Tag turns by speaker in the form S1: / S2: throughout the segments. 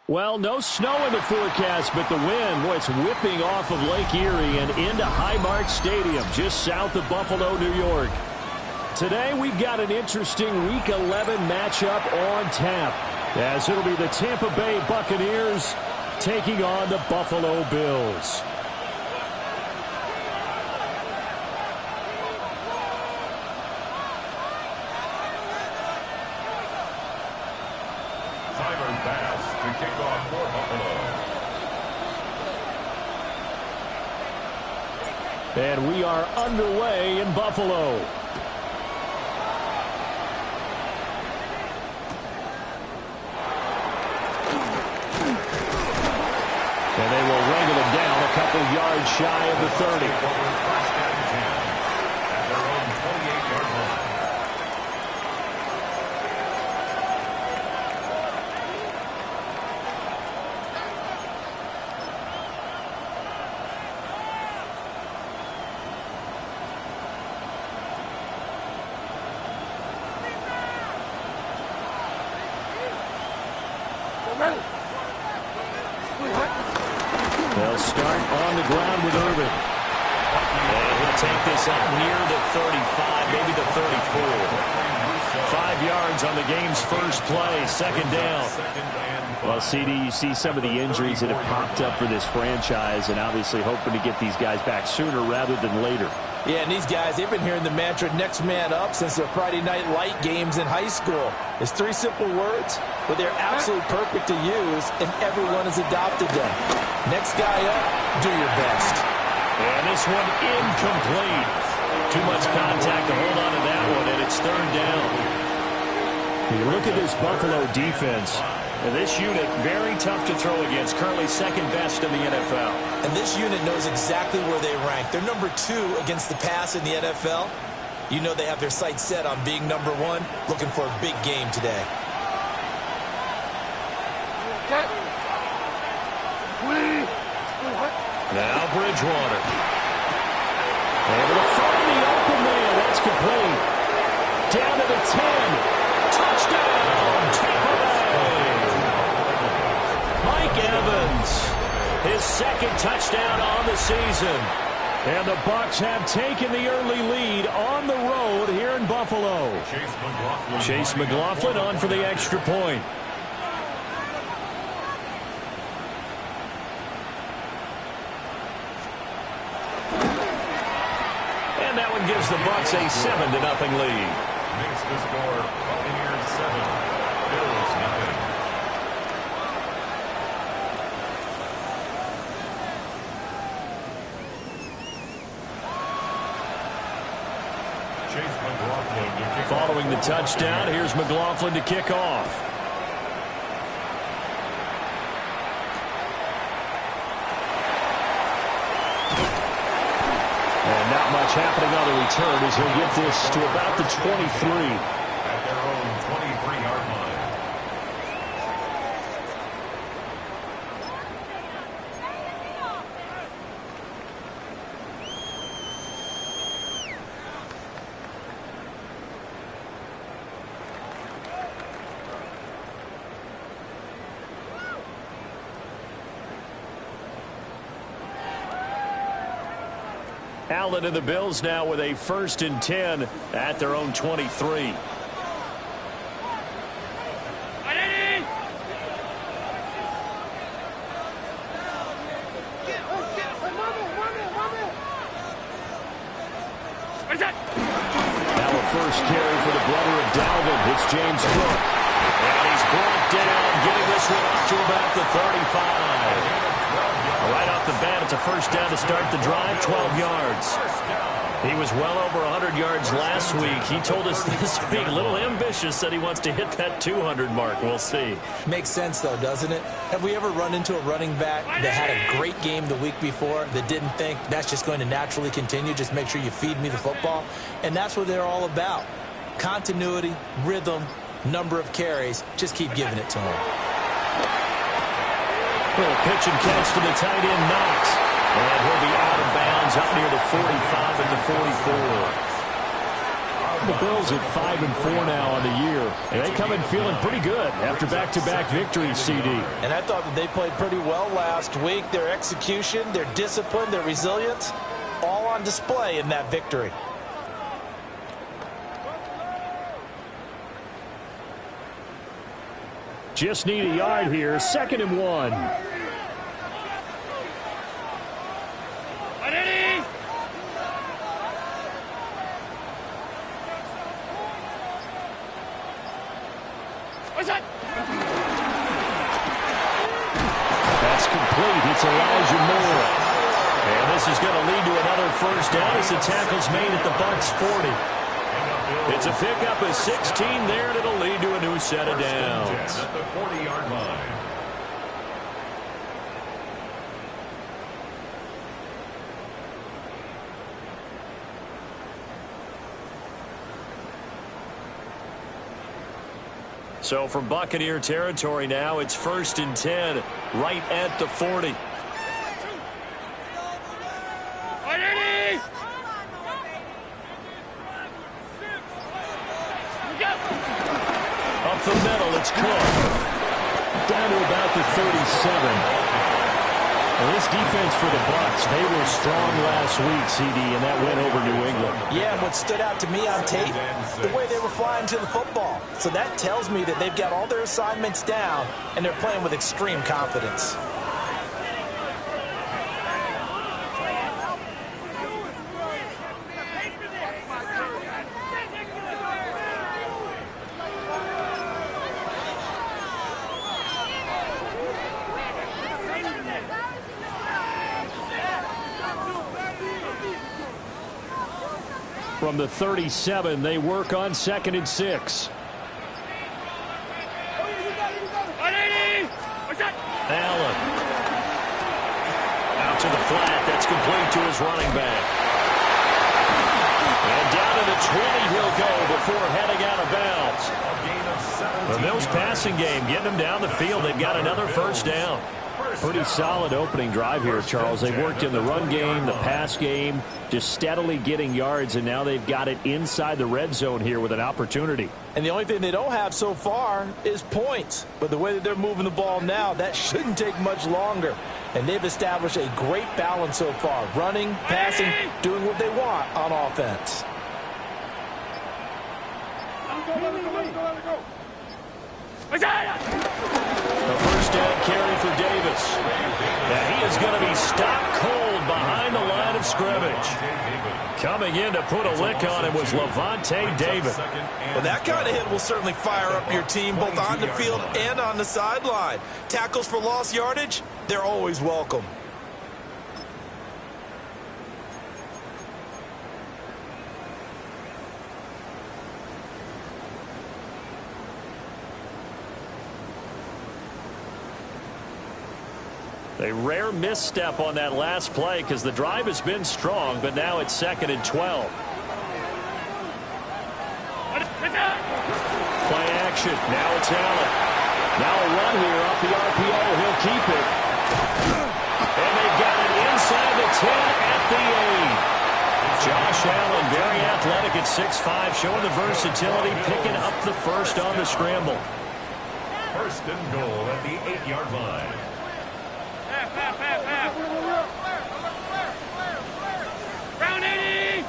S1: Well, no snow in the forecast, but the wind, boy, it's whipping off of Lake Erie and into Highmark Stadium, just south of Buffalo, New York. Today, we've got an interesting Week 11 matchup on tap, as it'll be the Tampa Bay Buccaneers taking on the Buffalo Bills.
S2: To kick off for Buffalo.
S1: And we are underway in Buffalo. And they will wrangle him down a couple yards shy of the 30.
S2: First down and 10 at their own 28-yard line.
S1: They'll start on the ground with Irvin.
S3: And he'll take this up near the 35, maybe the 34.
S1: 5 yards on the game's first play, second down. Well, CD, you see some of the injuries that have popped up for this franchise, and obviously hoping to get these guys back sooner rather than later.
S4: Yeah, and these guys, they've been hearing the mantra next man up since their Friday night light games in high school. It's 3 simple words, but they're absolutely perfect to use, and everyone has adopted them. Next guy up, do your best.
S1: And this one incomplete. Too much contact to hold on to that one, and it's third down. You look at this Buffalo defense. And this unit, very tough to throw against, currently second best in the NFL.
S4: And this unit knows exactly where they rank. They're number 2 against the pass in the NFL. You know they have their sights set on being number 1, looking for a big game today.
S1: Now Bridgewater. Able to find the open man. That's complete. Down to the 10. Touchdown, Tampa Bay. Mike Evans, his second touchdown on the season. And the Bucs have taken the early lead on the road here in Buffalo. Chase McLaughlin on for the extra point. And that one gives the Bucs a 7-0 lead.
S2: Makes the score Buccaneers 7, Bills 0.
S1: Following the touchdown, here's McLaughlin to kick off. And not much happening on the return as he'll get this to about the 23.
S2: At their own 23-yard line.
S1: Allen and the Bills now with a 1st and 10 at their own 23. Now a first carry for the brother of Dalvin. It's James Cook. And he's brought down, getting this one up to about the 35. Right off the bat, it's a first down to start the drive, 12 yards. He was well over 100 yards last week. He told us this week, a little ambitious, said he wants to hit that 200 mark. We'll see.
S4: Makes sense, though, doesn't it? Have we ever run into a running back that had a great game the week before that didn't think that's just going to naturally continue, just make sure you feed me the football? And that's what they're all about. Continuity, rhythm, number of carries. Just keep giving it to him.
S3: Little pitch and catch to the tight end, Knox. And he'll be out of bounds up near the 45 at the 44. The Bills at 5-4 now on the year. And they come in feeling pretty good after back-to-back victories, CD.
S4: And I thought that they played pretty well last week. Their execution, their discipline, their resilience, all on display in that victory.
S3: Just need a yard here. 2nd and 1. That's complete. It's Elijah Moore. And this is going to lead to another first down as the tackle's made at the Bucs 40. It's a pickup of 16 there, and it'll lead to a new set of downs.
S2: At the 40-yard line.
S3: So from Buccaneer territory now, it's 1st and 10, right at the 40. Up the middle, it's Cook. Down to about the 37. Well, this defense for the Bucs, they were strong last week, CD, and that went over New England.
S4: Yeah, and what stood out to me on tape, the way they were flying to the football. So that tells me that they've got all their assignments down, and they're playing with extreme confidence.
S3: From the 37, they work on 2nd and 6. Allen. Out to the flat. That's complete to his running back. And down to the 20 he'll go before heading out of bounds. The Bills passing game, getting them down the field. They've got another first down. Pretty solid opening drive here, Charles. They've worked in the run game, the pass game, just steadily getting yards, and now they've got it inside the red zone here with an opportunity.
S4: And the only thing they don't have so far is points. But the way that they're moving the ball now, that shouldn't take much longer. And they've established a great balance so far. Running, passing, doing what they want on offense.
S3: The first down carry for Davis. And he is going to be stopped cold behind the line of scrimmage. Coming in to put a lick on him was Levante David.
S4: Well, that kind of hit will certainly fire up your team both on the field and on the sideline. Tackles for lost yardage, they're always welcome.
S3: A rare misstep on that last play because the drive has been strong, but now it's 2nd and 12. Play action. Now it's Allen. Now a run here off the RPO. He'll keep it. And they've got it inside the 10 at the 8. Josh Allen, very athletic at 6'5", showing the versatility, picking up the first on the scramble.
S2: 1st and goal at the 8-yard line.
S5: Round 80.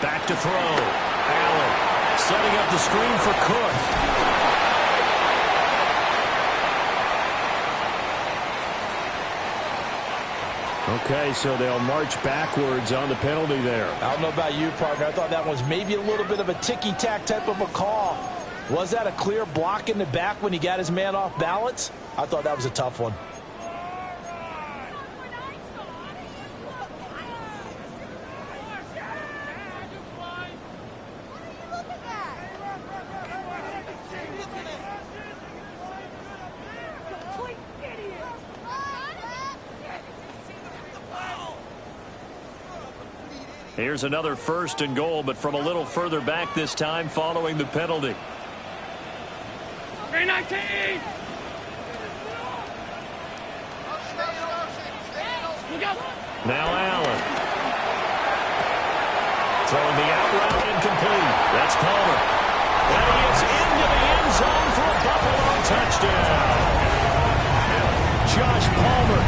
S3: Back to throw. Allen setting up the screen for Cook. Okay, so they'll march backwards on the penalty there.
S4: I don't know about you, Parker. I thought that was maybe a little bit of a ticky-tack type of a call. Was that a clear block in the back when he got his man off balance? I thought that was a tough one.
S3: Here's another 1st and goal, but from a little further back this time following the penalty.
S5: 319.
S3: Now Allen. Throwing the out route incomplete. That's Palmer. And he is into the end zone for a Buffalo touchdown. Josh Palmer,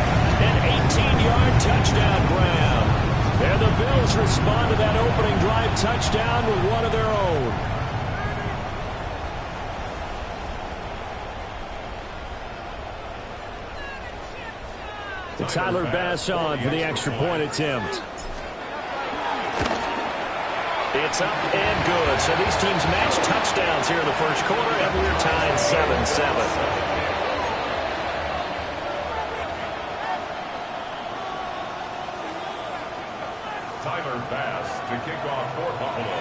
S3: an 18-yard touchdown grab. And the Bills respond to that opening drive touchdown with one of their own. Tyler Bass on for the extra point attempt. It's up and good. So these teams match touchdowns here in the first quarter, and we're tied 7-7.
S2: Tyler Bass to kick off for Buffalo.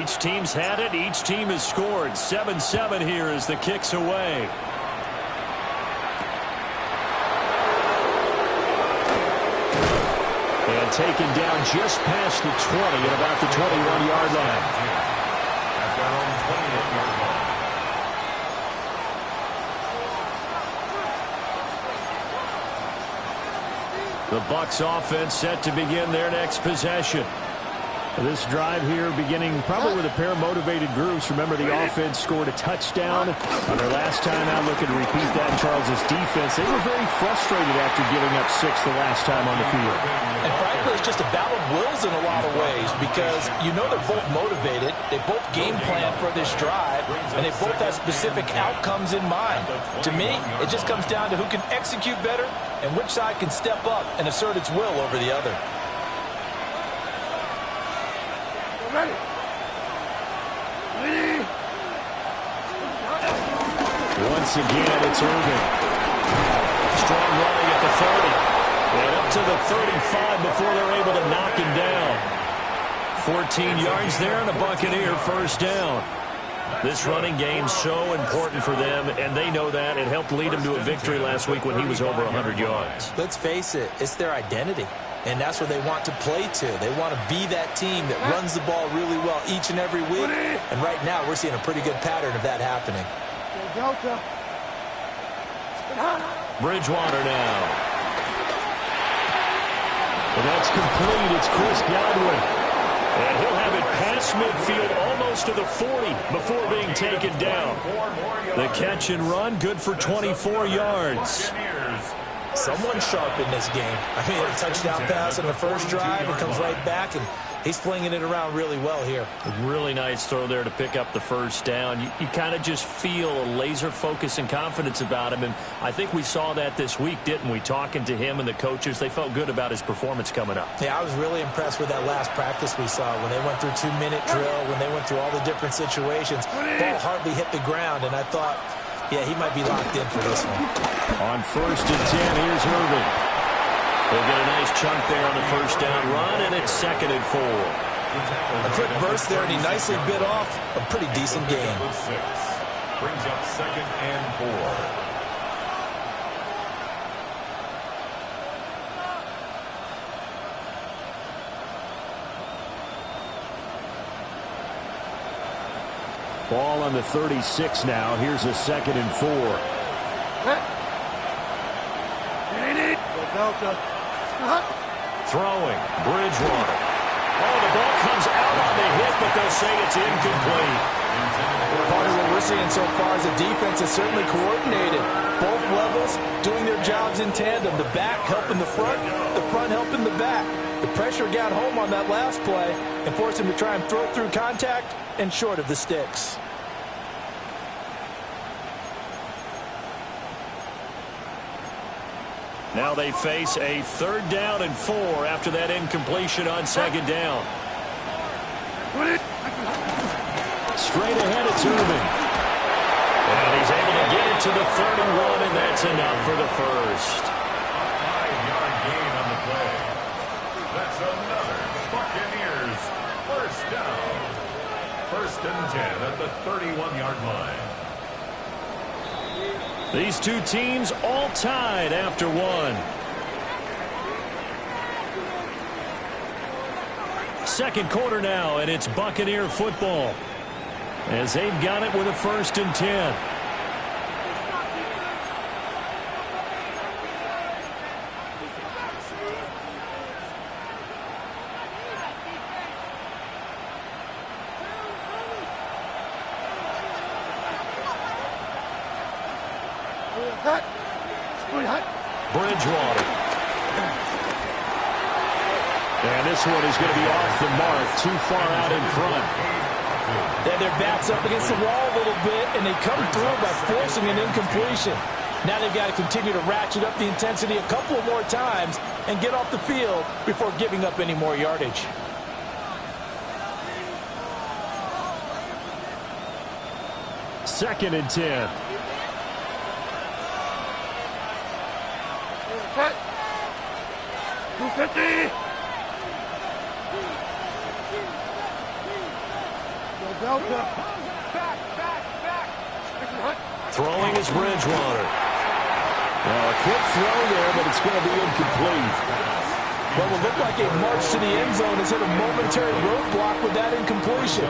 S3: Each team's had it. Each team has scored. 7-7 here as the kick's away. And taken down just past the 20 at about the 21-yard line.
S2: At their own 28-yard line.
S3: The Bucs offense set to begin their next possession. This drive here beginning probably with a pair of motivated groups. Remember, the offense scored a touchdown on their last time out. Looking to repeat that in Charles' defense. They were very frustrated after giving up 6 the last time on the field.
S4: And frankly, it's just a battle of wills in a lot of ways because you know they're both motivated. They both game plan for this drive, and they both have specific outcomes in mind. To me, it just comes down to who can execute better and which side can step up and assert its will over the other.
S5: Ready.
S3: Once again, it's Irvin. Strong running at the 30. And up to the 35 before they're able to knock him down. 14 yards there and a Buccaneer first down. This running game so important for them, and they know that. It helped lead them to a victory last week when he was over 100 yards.
S4: Let's face it, it's their identity. And that's where they want to play to. They want to be that team that runs the ball really well each and every week. And right now, we're seeing a pretty good pattern of that happening.
S3: Bridgewater now. And that's complete. It's Chris Godwin. And he'll have it past midfield almost to the 40 before being taken down. The catch and run, good for 24 yards.
S4: Someone sharp in this game. I mean, a touchdown pass on the first drive. It comes right back, and he's flinging it around really well here.
S3: A really nice throw there to pick up the first down. You kind of just feel a laser focus and confidence about him, and I think we saw that this week, didn't we? Talking to him and the coaches, they felt good about his performance coming up.
S4: Yeah, I was really impressed with that last practice we saw when they went through 2-minute drill, when they went through all the different situations. Ball hardly hit the ground, and I thought, yeah, he might be locked in for this one.
S3: On 1st and 10, here's Irvin. They'll get a nice chunk there on the first down run, and it's 2nd and 4.
S4: A quick burst there, and he nicely bit off a pretty decent gain.
S2: Brings up 2nd and 4.
S3: Ball on the 36 now. Here's a 2nd and 4. Throwing. Bridgewater. Oh, the ball comes out on the hit, but they'll say it's incomplete.
S4: Part of what we're seeing so far is the defense is certainly coordinated. Both levels doing their jobs in tandem. The back helping the front helping the back. The pressure got home on that last play and forced him to try and throw through contact and short of the sticks.
S3: Now they face a 3rd down and 4 after that incompletion on 2nd down. Straight ahead, it's Irvin. And he's able to get it to the 31, and that's enough for the first.
S2: 5-yard gain on the play. That's another Buccaneers first down. 1st and 10 at the 31-yard line.
S3: These two teams all tied after one. Second quarter now, and it's Buccaneer football as they've got it with a 1st and 10. Bridgewater. And this one is going to be off the mark, too far out in front.
S4: Yeah, their back's up against the wall a little bit, and they come through by forcing an incompletion. Now they've got to continue to ratchet up the intensity a couple more times and get off the field before giving up any more yardage.
S3: Second and 10.
S5: Cut. 250. Delta.
S3: Throwing is Bridgewater. Now a quick throw there, but it's going to be incomplete.
S4: What will look like a march to the end zone has hit a momentary roadblock with that incompletion.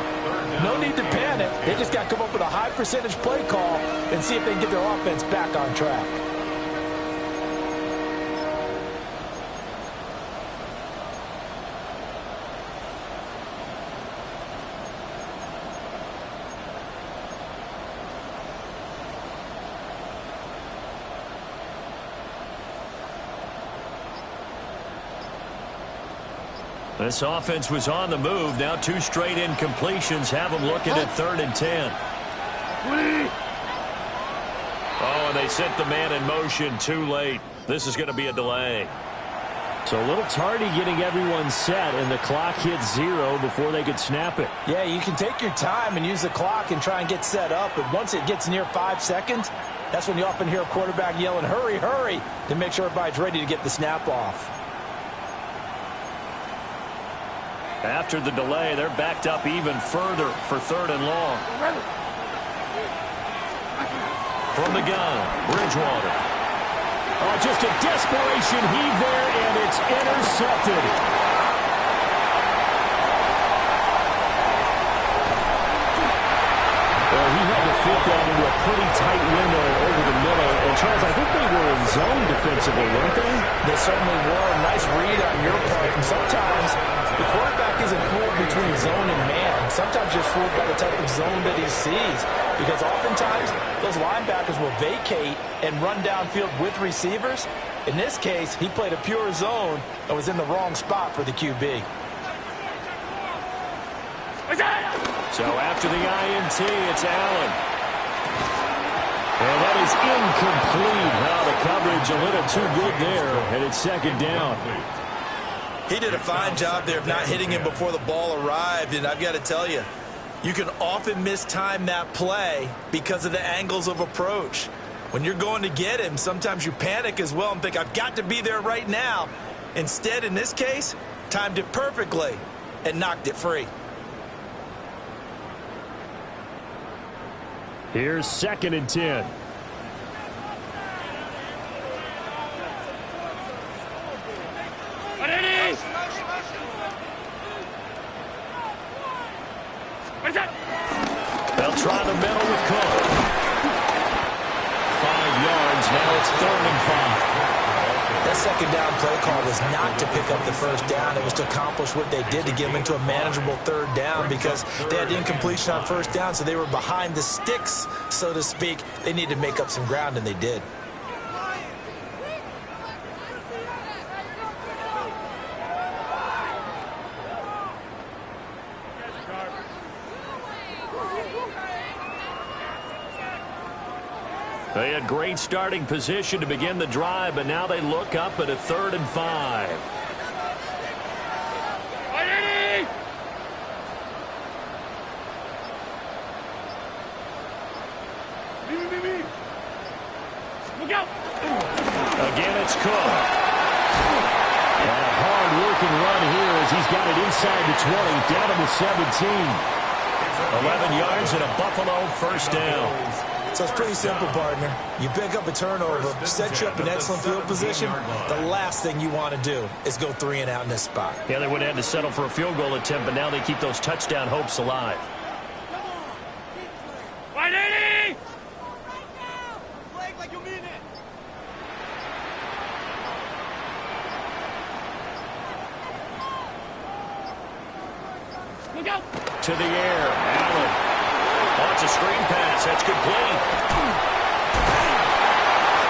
S4: No need to panic. They just got to come up with a high percentage play call and see if they can get their offense back on track.
S3: This offense was on the move. Now 2 straight incompletions have them looking at 3rd and 10. Oh, and they sent the man in motion too late. This is going to be a delay. So a little tardy getting everyone set, and the clock hit 0 before they could snap it.
S4: Yeah, you can take your time and use the clock and try and get set up, but once it gets near 5 seconds, that's when you often hear a quarterback yelling, hurry, hurry, to make sure everybody's ready to get the snap off.
S3: After the delay, they're backed up even further for 3rd and long. From the gun, Bridgewater. Oh, just a desperation heave there, and it's intercepted. Well, he had to fit that into a pretty tight window over the middle. And, Charles, I think they were in zone defensively, weren't they?
S4: They certainly were. Nice read on your part. And sometimes the quarterback isn't fooled between zone and man. Sometimes you're fooled by the type of zone that he sees. Because oftentimes, those linebackers will vacate and run downfield with receivers. In this case, he played a pure zone and was in the wrong spot for the QB.
S3: So after the INT, it's Allen. And that is incomplete. Now the coverage a little too good there, and it's 2nd down.
S4: He did a fine job there of not hitting him before the ball arrived, and I've got to tell you, you can often mistime that play because of the angles of approach. When you're going to get him, sometimes you panic as well and think, I've got to be there right now. Instead, in this case, timed it perfectly and knocked it free.
S3: Here's 2nd and 10. They'll try the middle with Cook. 5 yards. Now it's 3rd and 5.
S4: That 2nd down play call was not to pick up the 1st down. It was to accomplish what they did to get them into a manageable 3rd down because they had incompletion on 1st down, so they were behind the sticks, so to speak. They needed to make up some ground, and they did.
S3: They had great starting position to begin the drive, but now they look up at a 3rd and 5. Again, it's Cook. And a hard-working run here as he's got it inside the 20, down to the 17. 11 yards and a Buffalo 1st down.
S4: So it's pretty simple, partner. You pick up a turnover, set you up in excellent field position. The last thing you want to do is go 3 and out in this spot.
S3: Yeah, they would have had to settle for a field goal attempt, but now they keep those touchdown hopes alive.
S5: 180!
S3: To the air, Allen. Oh, it's a screen pass. That's complete.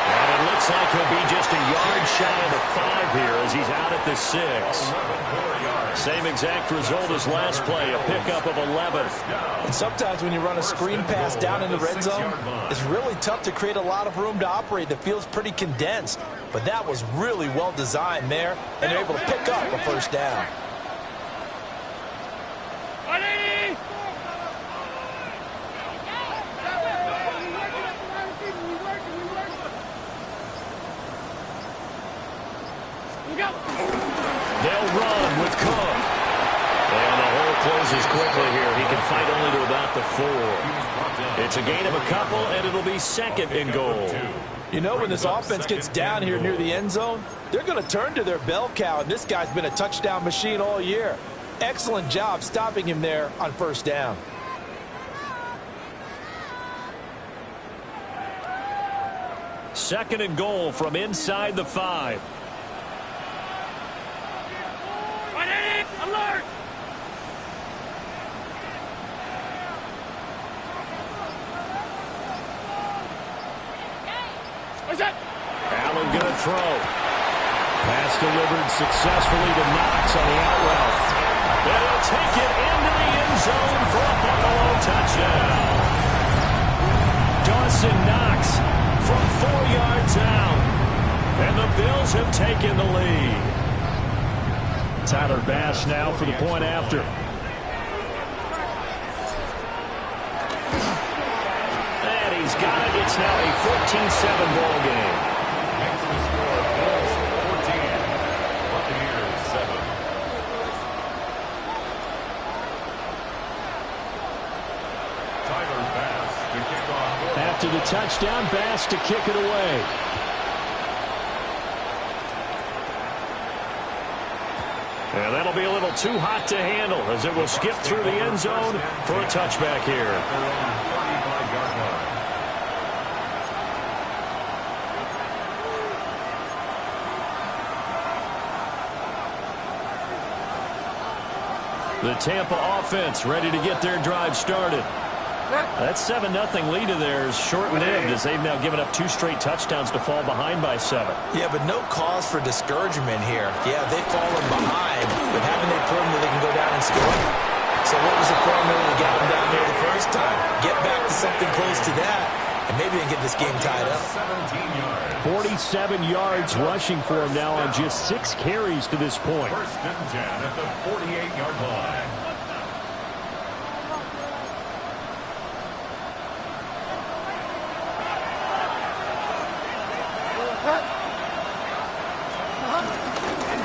S3: And it looks like he'll be just a yard shy of the 5 here as he's out at the 6. Same exact result as last play, a pickup of 11.
S4: And sometimes when you run a screen pass down in the red zone, it's really tough to create a lot of room to operate. The field's pretty condensed. But that was really well designed there, and they're able to pick up a first down.
S5: 180!
S3: They'll run with Cook. And the hole closes quickly here. He can fight only to about the 4. It's a gain of a couple, and it'll be 2nd and goal.
S4: You know, when this offense gets down here near the end zone, they're going to turn to their bell cow, and this guy's been a touchdown machine all year. Excellent job stopping him there on first down.
S3: Second and goal from inside the 5.
S5: 180! Alert! What's that?
S3: Allen going to throw. Pass delivered successfully to Knox on the out route. And he'll take it into the end zone for a Buffalo touchdown. Dawson Knox from 4 yards out. And the Bills have taken the lead. Tyler Bass now for the point after. And he's got it. It's now a 14-7 ball game.
S2: Makes the score Bills 14, Buccaneers 7. Tyler Bass to kick off.
S3: After the touchdown, Bass to kick it away. And that'll be a little too hot to handle as it will skip through the end zone for a touchback here.
S2: 35-yard line.
S3: The Tampa offense ready to get their drive started. That 7-0 lead of theirs short-lived as they've now given up 2 straight touchdowns to fall behind by 7.
S4: Yeah, but no cause for discouragement here. Yeah, they've fallen behind, but haven't they proven that they can go down and score? So what was the formula to get them down there the first time? Get back to something close to that, and maybe they can get this game tied up.
S2: 17 yards.
S3: 47 yards rushing for him now on just 6 carries to this point.
S2: First and 10 at the 48-yard line.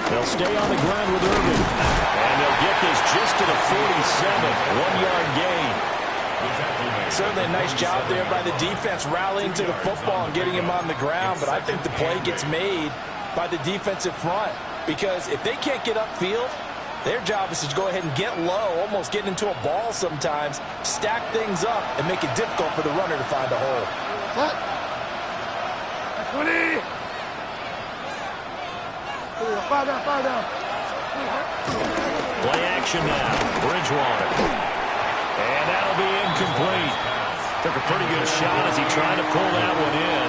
S3: They'll stay on the ground with Irvin. And they'll get this just to the 47. 1-yard gain.
S4: Certainly a nice job there by the defense rallying to the football and getting him on the ground, but I think the play gets made by the defensive front because if they can't get upfield, their job is to go ahead and get low, almost get into a ball sometimes, stack things up, and make it difficult for the runner to find a hole.
S5: 20!
S3: Play action now. Bridgewater. And that'll be incomplete. Took a pretty good shot as he tried to pull that one in.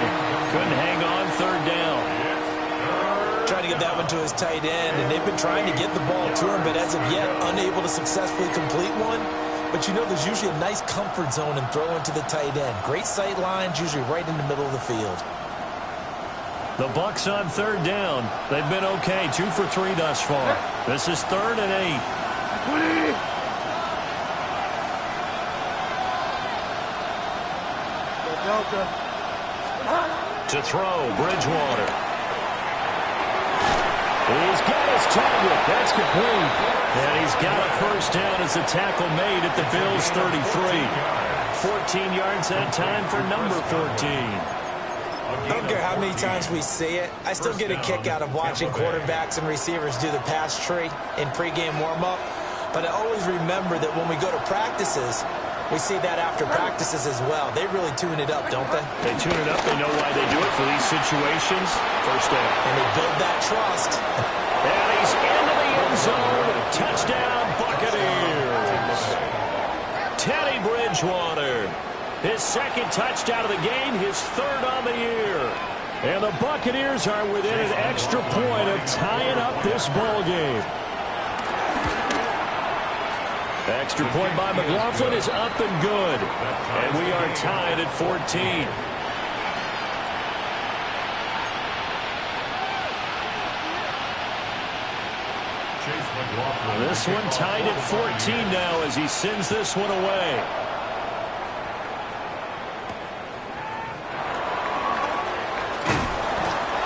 S3: Couldn't hang on third down.
S4: Trying to get that one to his tight end, and they've been trying to get the ball to him, but as of yet, unable to successfully complete one. But you know there's usually a nice comfort zone in throwing to the tight end. Great sight lines, usually right in the middle of the field.
S3: The Bucs on third down. They've been okay. 2 for 3 thus far. This is 3rd and 8.
S5: 20!
S3: To throw, Bridgewater. He's got his target. That's complete. And he's got a first down as the tackle made at the Bills' 33. 14 yards that time for number 14.
S4: I don't care how many times we see it. I still get a kick out of watching quarterbacks and receivers do the pass tree in pregame warm-up. But I always remember that when we go to practices, we see that after practices as well. They really tune it up, don't they?
S3: They tune it up. They know why they do it for these situations. First down.
S4: And they build that trust.
S3: And he's into the end zone. Touchdown, Buccaneers. Teddy Bridgewater. His second touchdown of the game, his third on the year. And the Buccaneers are within an extra point of tying up this ball game. Extra point by McLaughlin is up and good. And we are tied at 14. This one tied at 14 now as he sends this one away.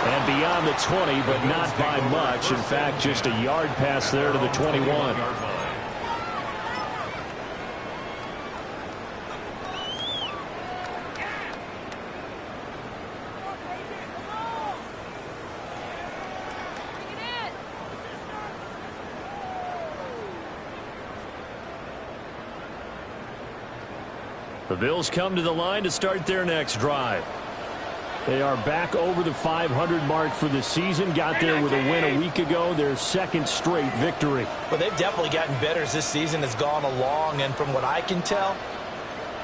S3: And beyond the 20, but not by much. In fact, just a yard pass there to the 21. The Bills come to the line to start their next drive. They are back over the 500 mark for the season. Got there with a win a week ago. Their second straight victory.
S4: Well, they've definitely gotten better as this season has gone along. And from what I can tell,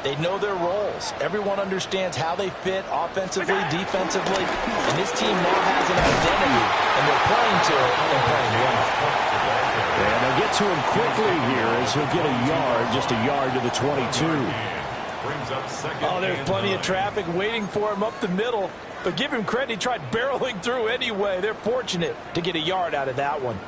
S4: they know their roles. Everyone understands how they fit offensively, defensively. And this team now has an identity. And they're playing to it and playing well.
S3: And they'll get to him quickly here as he'll get a yard, just a yard to the 22.
S4: Oh, there's plenty of traffic waiting for him up the middle. But give him credit, he tried barreling through anyway. They're fortunate to get a yard out of that one.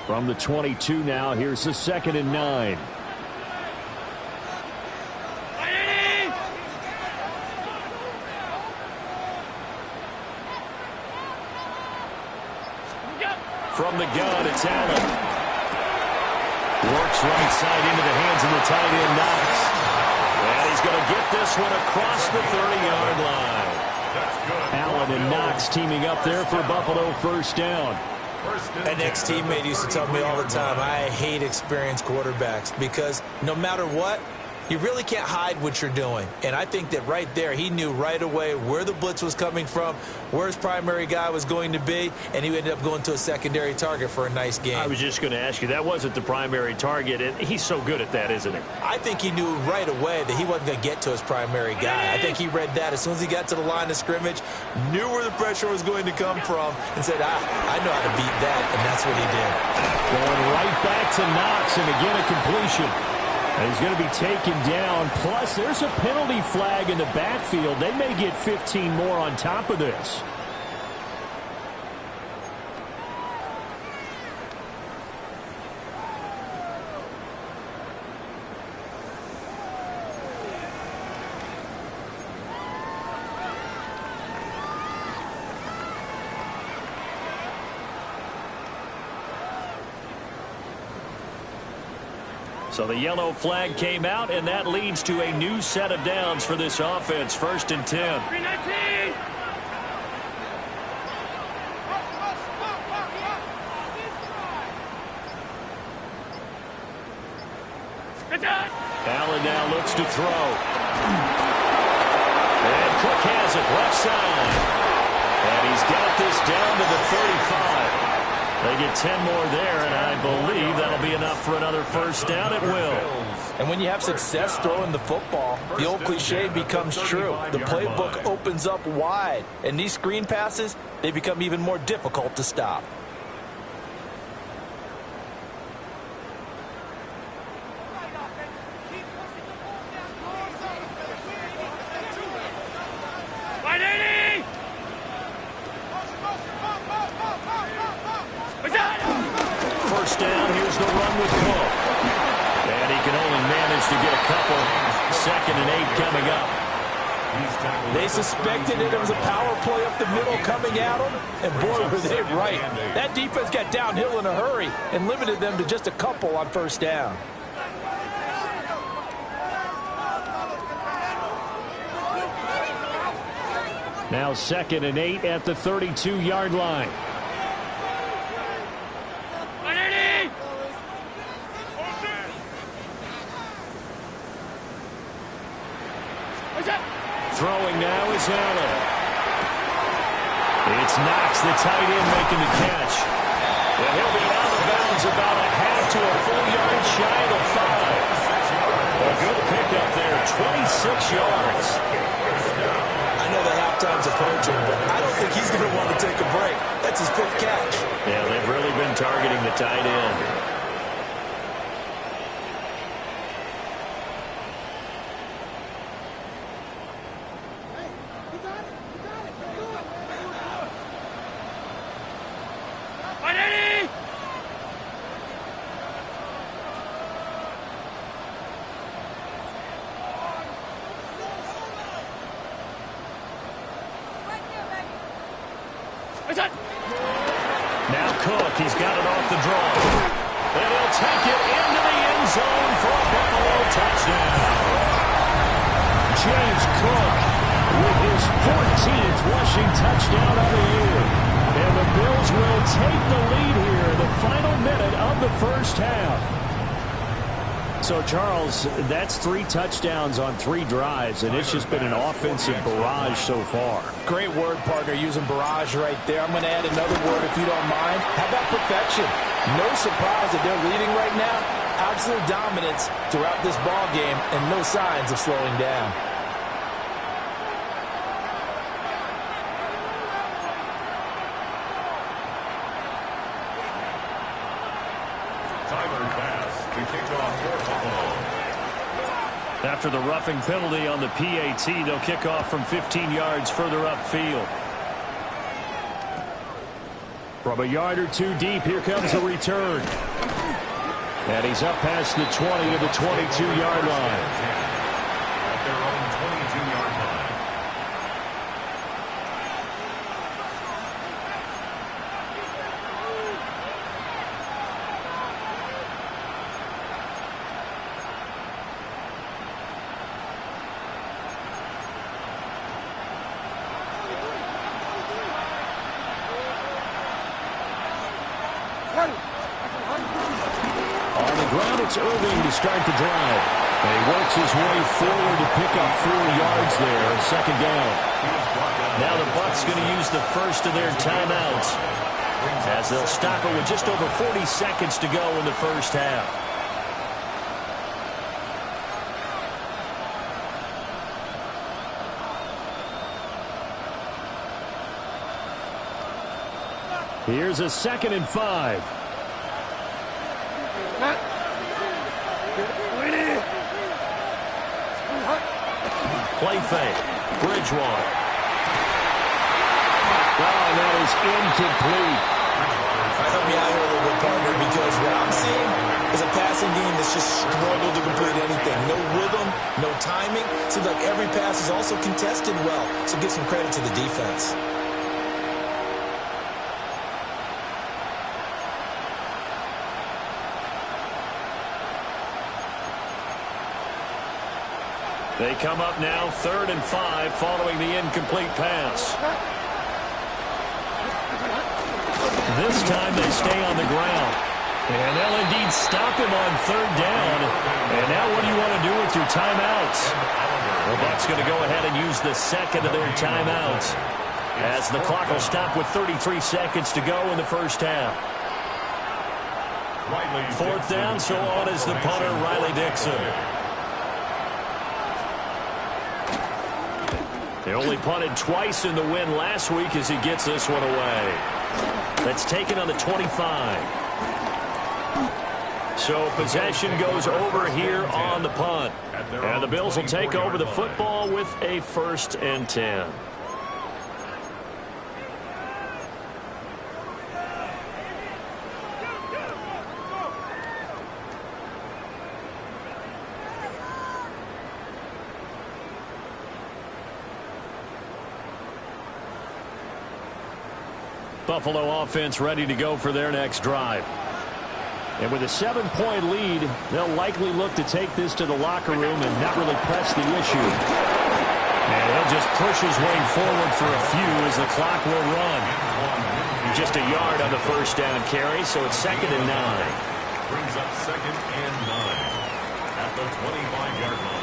S3: From the 22 now, here's the 2nd and 9. From the gun, it's Allen. Works right side into the hands of the tight end, Knox. And he's going to get this one across the 30-yard line. Allen and Knox teaming up there for Buffalo first down.
S4: An ex-teammate used to tell me all the time, I hate experienced quarterbacks because no matter what, you really can't hide what you're doing. And I think that right there, he knew right away where the blitz was coming from, where his primary guy was going to be, and he ended up going to a secondary target for a nice game.
S3: I was just going to ask you, that wasn't the primary target, and he's so good at that, isn't he?
S4: I think he knew right away that he wasn't going to get to his primary guy. I think he read that as soon as he got to the line of scrimmage, knew where the pressure was going to come from, and said, I know how to beat that, and that's what he did.
S3: Going right back to Knox, and again a completion. And he's going to be taken down. Plus, there's a penalty flag in the backfield. They may get 15 more on top of this. So the yellow flag came out, and that leads to a new set of downs for this offense. 1st and 10.
S5: 319.
S3: Allen now looks to throw. And Cook has it left side. And he's got this down to the 35. They get 10 more there, and I believe that'll be enough for another first down. It will.
S4: And when you have success throwing the football, the old cliche becomes true. The playbook opens up wide, and these screen passes, they become even more difficult to stop.
S3: First down, here's the run with Cook. And he can only manage to get a couple. 2nd and 8 coming up.
S4: They suspected it was a power play up the middle coming at them, and boy, were they right. That defense got downhill in a hurry and limited them to just a couple on 1st down.
S3: Now 2nd and 8 at the 32-yard line. Throwing now is Allen. It's Knox, the tight end, making the catch. And he'll be out of bounds about a half to a full yard shy of 5. A good pickup there, 26 yards.
S4: I know the halftime's approaching, but I don't think he's going to want to take a break. That's his 5th catch.
S3: Yeah, they've really been targeting the tight end. Now Cook, he's got it off the draw. And he'll take it into the end zone for a Buffalo touchdown. James Cook with his 14th rushing touchdown of the year. And the Bills will take the lead here in the final minute of the 1st half. So, Charles, that's 3 touchdowns on 3 drives, and it's just been an offensive barrage so far.
S4: Great word, partner, using barrage right there. I'm going to add another word if you don't mind. How about perfection? No surprise that they're leading right now. Absolute dominance throughout this ball game and no signs of slowing down.
S3: After the roughing penalty on the PAT, they'll kick off from 15 yards further upfield. From a yard or 2 deep, here comes the return. And he's up past the 20 to the 22-yard line.
S2: At their own 22-yard line.
S3: On the ground, it's Irving to start the drive. And he works his way forward to pick up 4 yards there, 2nd down. Now the Bucs going to use the first of their timeouts, as they'll stop it with just over 40 seconds to go in the 1st half. Here's a 2nd and 5. Play fake. Bridgewater. Oh, and that is incomplete.
S4: Help me out here a little bit, partner, because what I'm seeing is a passing game that's just struggled to complete anything. No rhythm, no timing. Seems like every pass is also contested well, so give some credit to the defense.
S3: They come up now 3rd and 5 following the incomplete pass. This time they stay on the ground. And they'll indeed stop him on 3rd down. And now what do you want to do with your timeouts? The Bucs going to go ahead and use the 2nd of their timeouts, as the clock will stop with 33 seconds to go in the 1st half. 4th down, so on is the punter, Riley Dixon. They only punted twice in the win last week as he gets this one away. That's taken on the 25. So possession goes over here on the punt. And the Bills will take over the football with a 1st and 10. Buffalo offense ready to go for their next drive. And with a 7-point lead, they'll likely look to take this to the locker room and not really press the issue. And he'll just push his way forward for a few as the clock will run. Just a yard on the first down carry, so it's 2nd and 9.
S2: Brings up 2nd and 9 at the 25-yard line.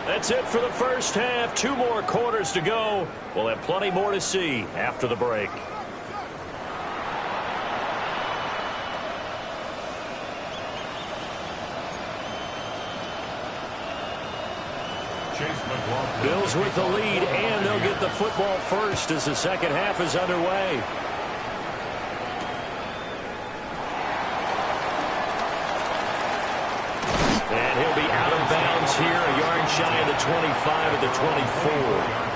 S3: That's it for the first half. 2 more quarters to go. We'll have plenty more to see after the break. Bills with the lead, and they'll get the football first as the second half is underway. And he'll be out of bounds here, a yard shy of the 25 at the 24.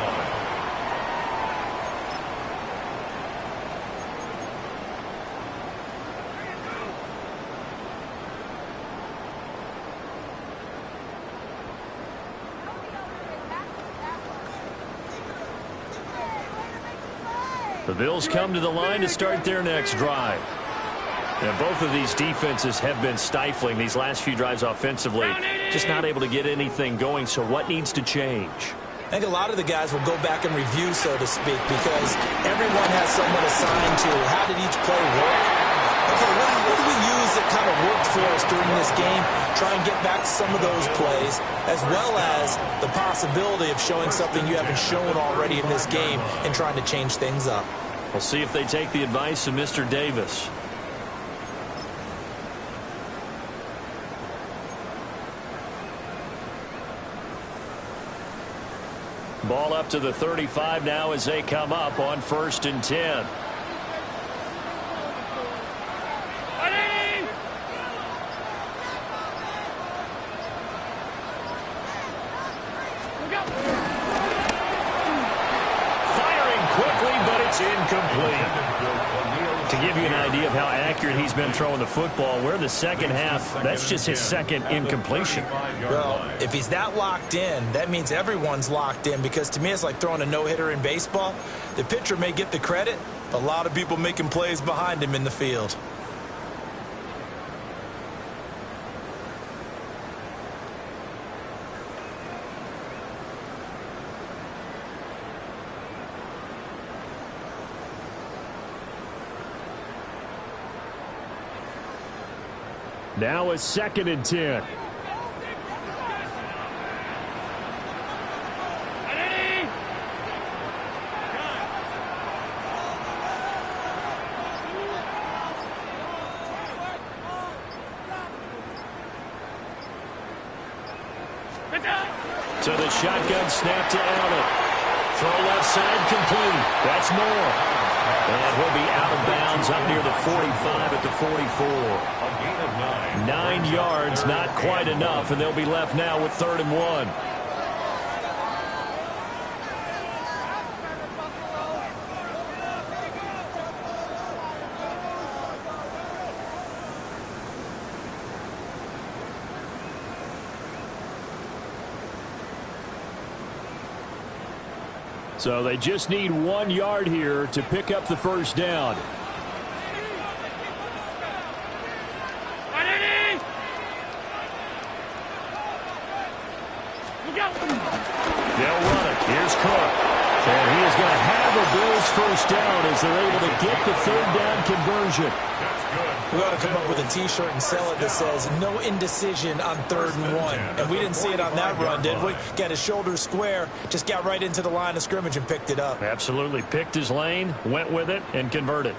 S3: The Bills come to the line to start their next drive. And both of these defenses have been stifling these last few drives offensively. Just not able to get anything going, so what needs to change?
S4: I think a lot of the guys will go back and review, so to speak, because everyone has someone assigned to how did each play work. Okay, what do we use that kind of worked for us during this game? Try and get back to some of those plays, as well as the possibility of showing something you haven't shown already in this game and trying to change things up.
S3: We'll see if they take the advice of Mr. Davis. Ball up to the 35 now as they come up on 1st and 10. Firing quickly, but it's incomplete. To give you an idea of how accurate he's been throwing the football, we're in the second half. That's just his second incompletion.
S4: Well, if he's that locked in, that means everyone's locked in, because to me it's like throwing a no-hitter in baseball. The pitcher may get the credit, but a lot of people making plays behind him in the field.
S3: Now it's 2nd and 10. So the shotgun snap to Allen. Throw left side complete. That's more. And he'll be out of bounds up near the 45 at the 44. 9 yards, not quite enough, and they'll be left now with 3rd and 1. So they just need 1 yard here to pick up the first down. They'll run it. Here's Cook. And he is going to have a Bills first down as they're able to get the 3rd down conversion.
S4: We ought to come up with a T-shirt and sell it that says no indecision on 3rd and 1. And we didn't see it on that run, did we? Got his shoulders square, just got right into the line of scrimmage and picked it up.
S3: Absolutely. Picked his lane, went with it, and converted.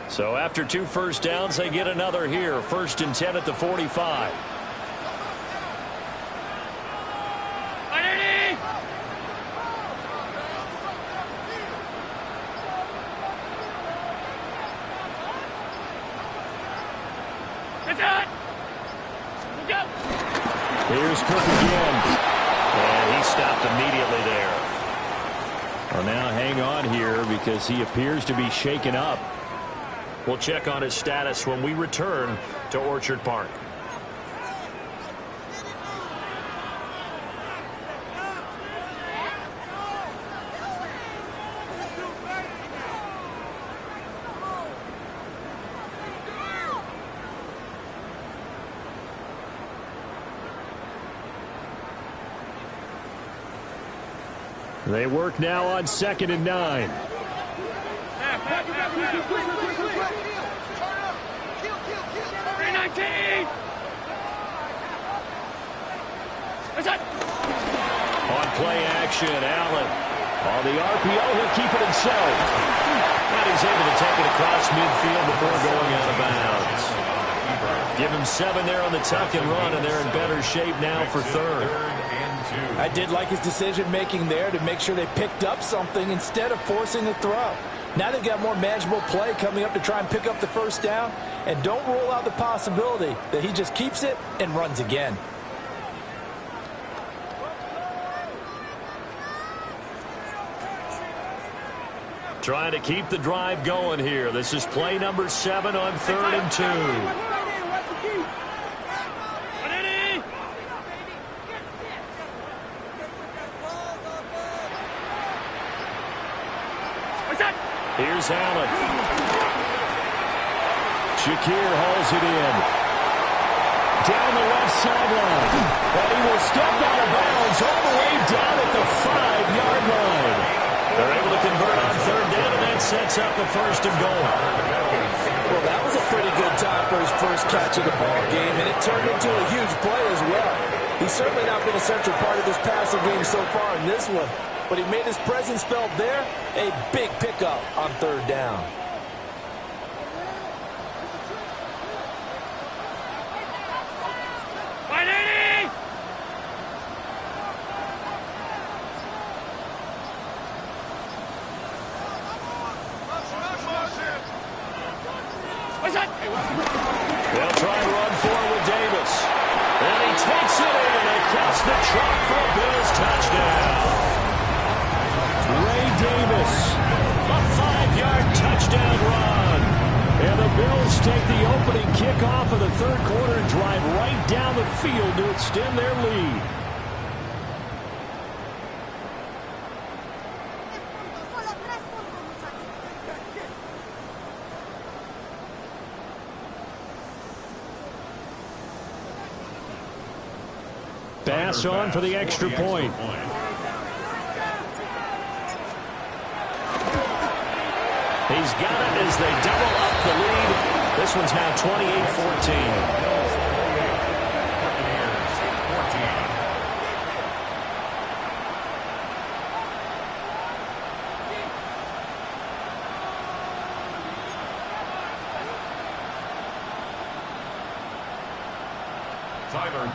S3: So after 2 first downs, they get another here. 1st and 10 at the 45. Here's Cook again. And he stopped immediately there. Well, now hang on here because he appears to be shaken up. We'll check on his status when we return to Orchard Park. They work now on 2nd and 9. On play action, Allen. On the RPO, he'll keep it himself. And he's able to take it across midfield before going out of bounds. Give him 7 there on the tuck and run, and they're in better shape now for 3rd.
S4: I did like his decision-making there to make sure they picked up something instead of forcing the throw. Now they've got more manageable play coming up to try and pick up the 1st down. And don't rule out the possibility that he just keeps it and runs again.
S3: Trying to keep the drive going here. This is play number 7 on 3rd and 2. Here's Allen. Shakir hauls it in. Down the left sideline. And he will step out of bounds all the way down at the 5-yard line. They're able to convert on 3rd down, and that sets up the 1st and goal.
S4: Well, that was a pretty good time for his first catch of the ball game, and it turned into a huge play as well. He's certainly not been a central part of this passing game so far in this one, but he made his presence felt there. A big pickup on 3rd down.
S3: They'll try and run forward with Davis. And he takes it in across the track for a Bills touchdown. Ray Davis, a 5-yard touchdown run. And the Bills take the opening kickoff of the 3rd quarter and drive right down the field to extend their lead. Pass on for the extra point. He's got it as they double up the lead. This one's now 28-14.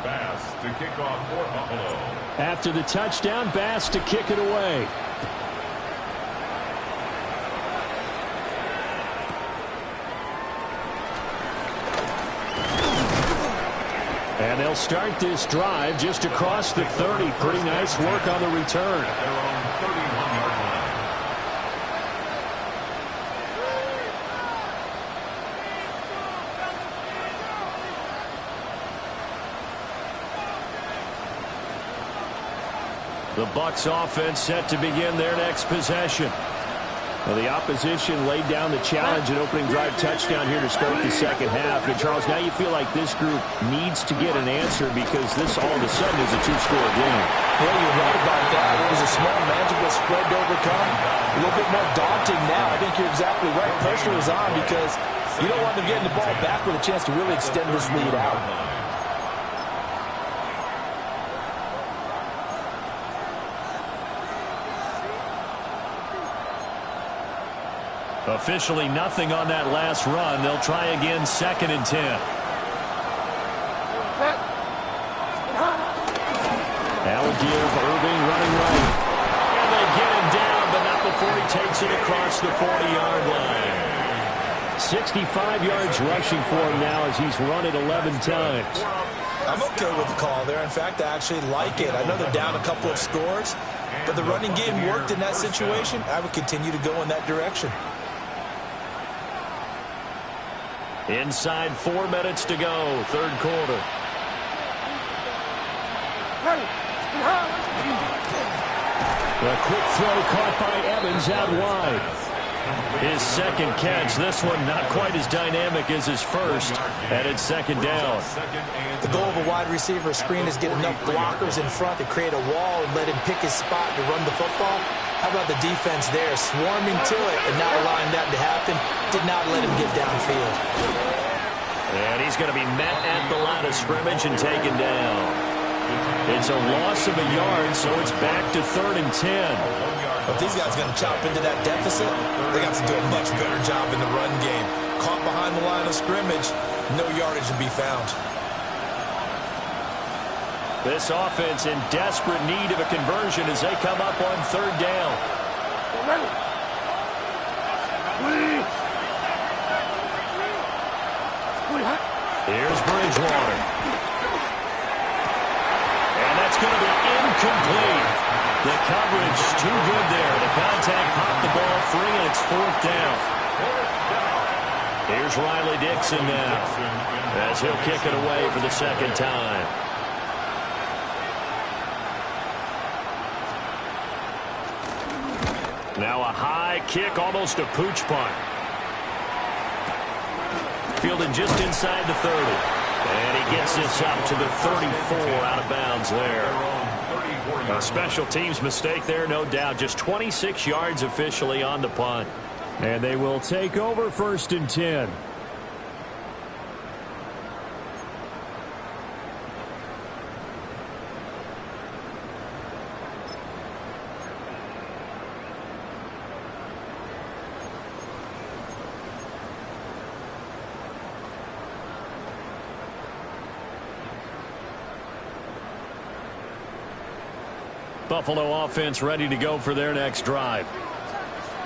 S2: Bass to kick off for Buffalo.
S3: After the touchdown, Bass to kick it away. And they'll start this drive just across the 30. Pretty nice work on the return.
S2: At their own 31-yard line.
S3: The Bucs offense set to begin their next possession. Well, the opposition laid down the challenge and opening drive touchdown here to start the 2nd half. And, Charles, now you feel like this group needs to get an answer because this all of a sudden is a 2-score game.
S4: Well, you're right about that. It was a small, manageable spread to overcome. A little bit more daunting now. I think you're exactly right. Pressure is on because you don't want them getting the ball back with a chance to really extend this lead out.
S3: Officially nothing on that last run. They'll try again 2nd and 10. That'll give Irving running right. And they get him down, but not before he takes it across the 40-yard line. 65 yards rushing for him now as he's run it 11 times.
S4: I'm okay with the call there. In fact, I actually like it. I know they're down a couple of scores, but the running game worked in that situation. I would continue to go in that direction.
S3: Inside 4 minutes to go, third quarter. A quick throw caught by Evans out wide. His second catch, this one not quite as dynamic as his first, and it's second down.
S4: The goal of a wide receiver screen is get enough blockers in front to create a wall and let him pick his spot to run the football. How about the defense there, swarming to it and not allowing that to happen? Did not let him get downfield.
S3: And he's going to be met at the line of scrimmage and taken down. It's a loss of a yard, so it's back to 3rd and 10.
S4: If these guys are going to chop into that deficit, they got to do a much better job in the run game. Caught behind the line of scrimmage, no yardage to be found.
S3: This offense in desperate need of a conversion as they come up on 3rd down. Here's Bridgewater. And that's going to be incomplete. The coverage too good there. The contact popped the ball free, and it's 4th down. Here's Riley Dixon now as he'll kick it away for the second time. Now a high kick, almost a pooch punt. Fielded just inside the 30. And he gets this up to the 34 out of bounds there. A special teams mistake there, no doubt. Just 26 yards officially on the punt.
S1: And they will take over 1st and 10.
S3: Buffalo offense ready to go for their next drive.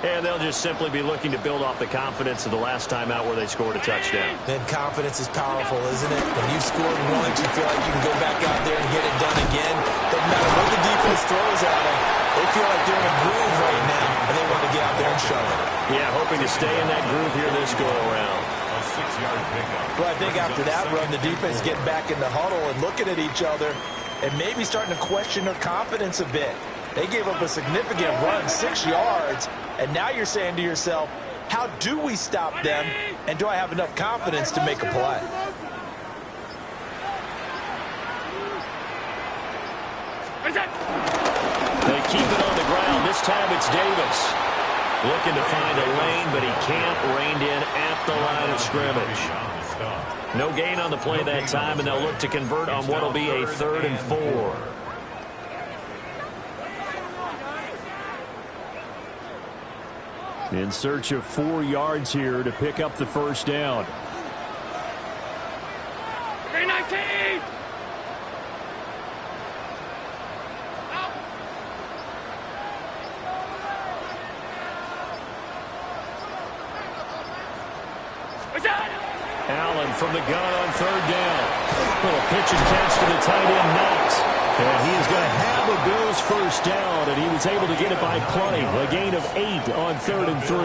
S3: And they'll just simply be looking to build off the confidence of the last time out where they scored a touchdown.
S4: And confidence is powerful, isn't it? When you scored once, you feel like you can go back out there and get it done again. Doesn't matter what the defense throws at them. They feel like they're in a groove right now, and they want to get out there and show it.
S3: Yeah, hoping to stay in that groove here this go-around.
S2: A 6-yard pickup.
S4: Well, I think after that run, the defense getting back in the huddle and looking at each other and maybe starting to question their confidence a bit. They gave up a significant run, 6 yards, and now you're saying to yourself, how do we stop them, and do I have enough confidence to make a play?
S3: They keep it on the ground. This time it's Davis. Looking to find a lane, but he can't. Reined in at the line of scrimmage. No gain on the play that time, and they'll look to convert on what will be a 3rd and 4.
S1: In search of 4 yards here to pick up the first down.
S5: 19!
S3: Allen from the gun on 3rd down. Little pitch and catch to the tight end Knox. And he is going to have a Bills first down, and he was able to get it by play. A gain of 8 on 3rd and 3.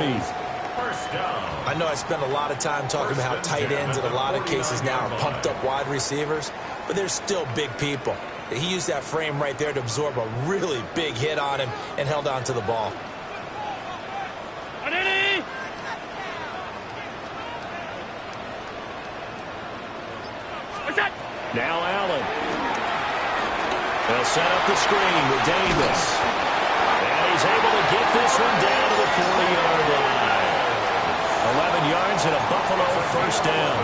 S2: First down.
S4: I know I spend a lot of time talking about how tight ends in a lot of cases now are pumped up wide receivers, but they're still big people. He used that frame right there to absorb a really big hit on him and held on to the ball.
S3: Now Allen. They'll set up the screen with Davis. And he's able to get this one down to the 40-yard line. 11 yards and a Buffalo first down.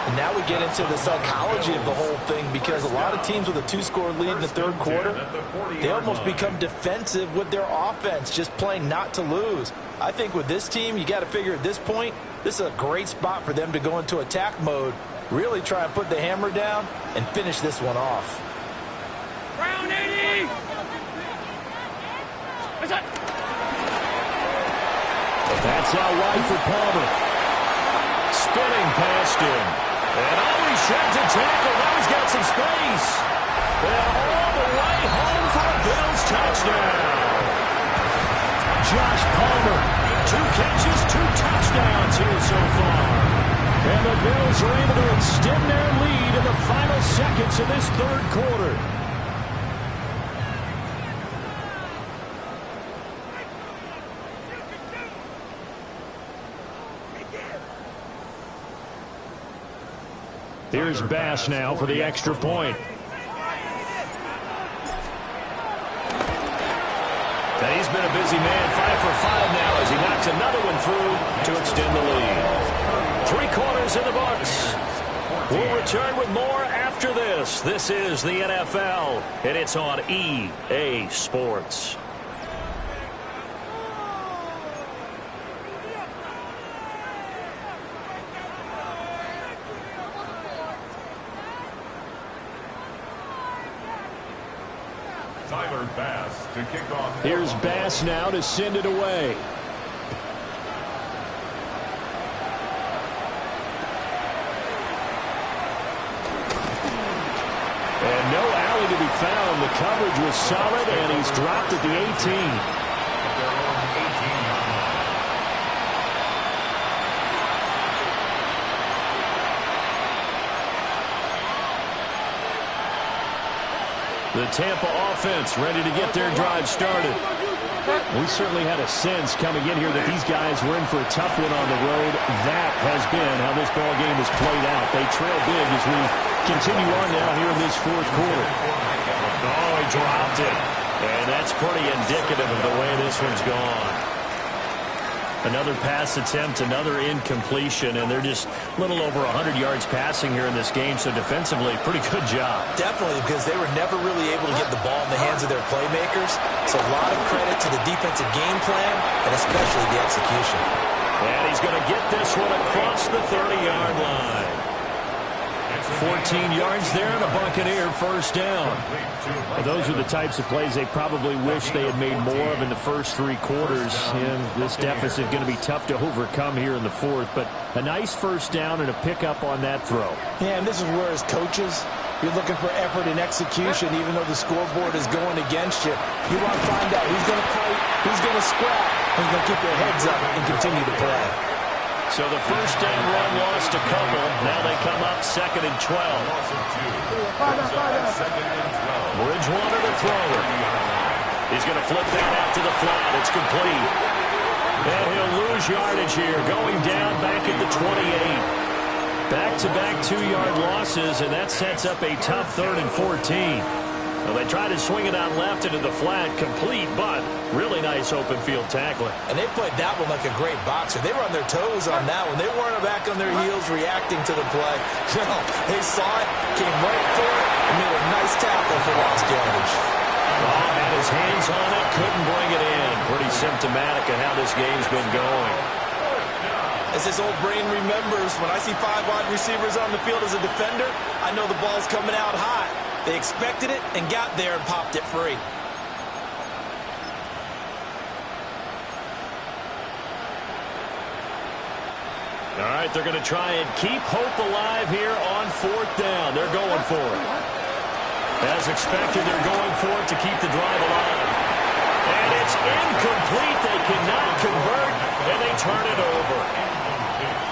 S4: And now we get into the psychology of the whole thing, because a lot of teams with a 2-score lead in the 3rd quarter, they almost become defensive with their offense, just playing not to lose. I think with this team, you got to figure at this point, this is a great spot for them to go into attack mode, really try and put the hammer down and finish this one off.
S5: Round 80!
S3: That's out wide for Palmer. Spinning past him. And he sheds a tackle. Now he's got some space. And all the way home for a Bills touchdown. Josh Palmer. 2 catches, 2 touchdowns here so far. And the Bills are able to extend their lead in the final seconds of this third quarter. Here's Bass now for the extra point. And he's been a busy man, 5 for 5 now as he knocks another one through to extend the lead. 3 quarters in the books. We'll return with more after this. This is the NFL, and it's on EA Sports.
S2: Bass to kick off.
S3: Here's Bass now to send it away. And no alley to be found. The coverage was solid, and he's dropped at the 18. The Tampa offense ready to get their drive started. We certainly had a sense coming in here that these guys were in for a tough one on the road. That has been how this ball game has played out. They trail big as we continue on now here in this fourth quarter. Oh, he dropped it. And that's pretty indicative of the way this one's gone. Another pass attempt, another incompletion, and they're just a little over 100 yards passing here in this game, so defensively, pretty good job.
S4: Definitely, because they were never really able to get the ball in the hands of their playmakers, so a lot of credit to the defensive game plan, and especially the execution.
S3: And he's going to get this one across the 30-yard line. 14 yards there and a Buccaneer first down. Well, those are the types of plays they probably wish they had made more of in the first 3 quarters. And this deficit going to be tough to overcome here in the fourth. But a nice first down and a pickup on that throw.
S4: Yeah, and this is where as coaches, you're looking for effort and execution even though the scoreboard is going against you. You want to find out who's going to fight, who's going to scrap, who's going to keep their heads up and continue to play.
S3: So the first down run lost a couple. Now they come up 2nd and 12. Bridgewater to throw it. He's going to flip that out to the flat. It's complete. And he'll lose yardage here, going down back at the 28. Back-to-back 2-yard losses, and that sets up a tough 3rd and 14. Well, they try to swing it out left into the flat, complete, but really nice open field tackling.
S4: And they played that one like a great boxer. They were on their toes on that one. They weren't back on their heels reacting to the play. No, they saw it, came right for it, and made a nice tackle for lost yardage.
S3: Oh, had his hands on it, couldn't bring it in. Pretty symptomatic of how this game's been going.
S4: As his old brain remembers, when I see 5 wide receivers on the field as a defender, I know the ball's coming out hot. They expected it and got there and popped it free.
S3: All right, they're going to try and keep hope alive here on 4th down. They're going for it. As expected, they're going for it to keep the drive alive. And it's incomplete. They cannot convert, and they turn it over.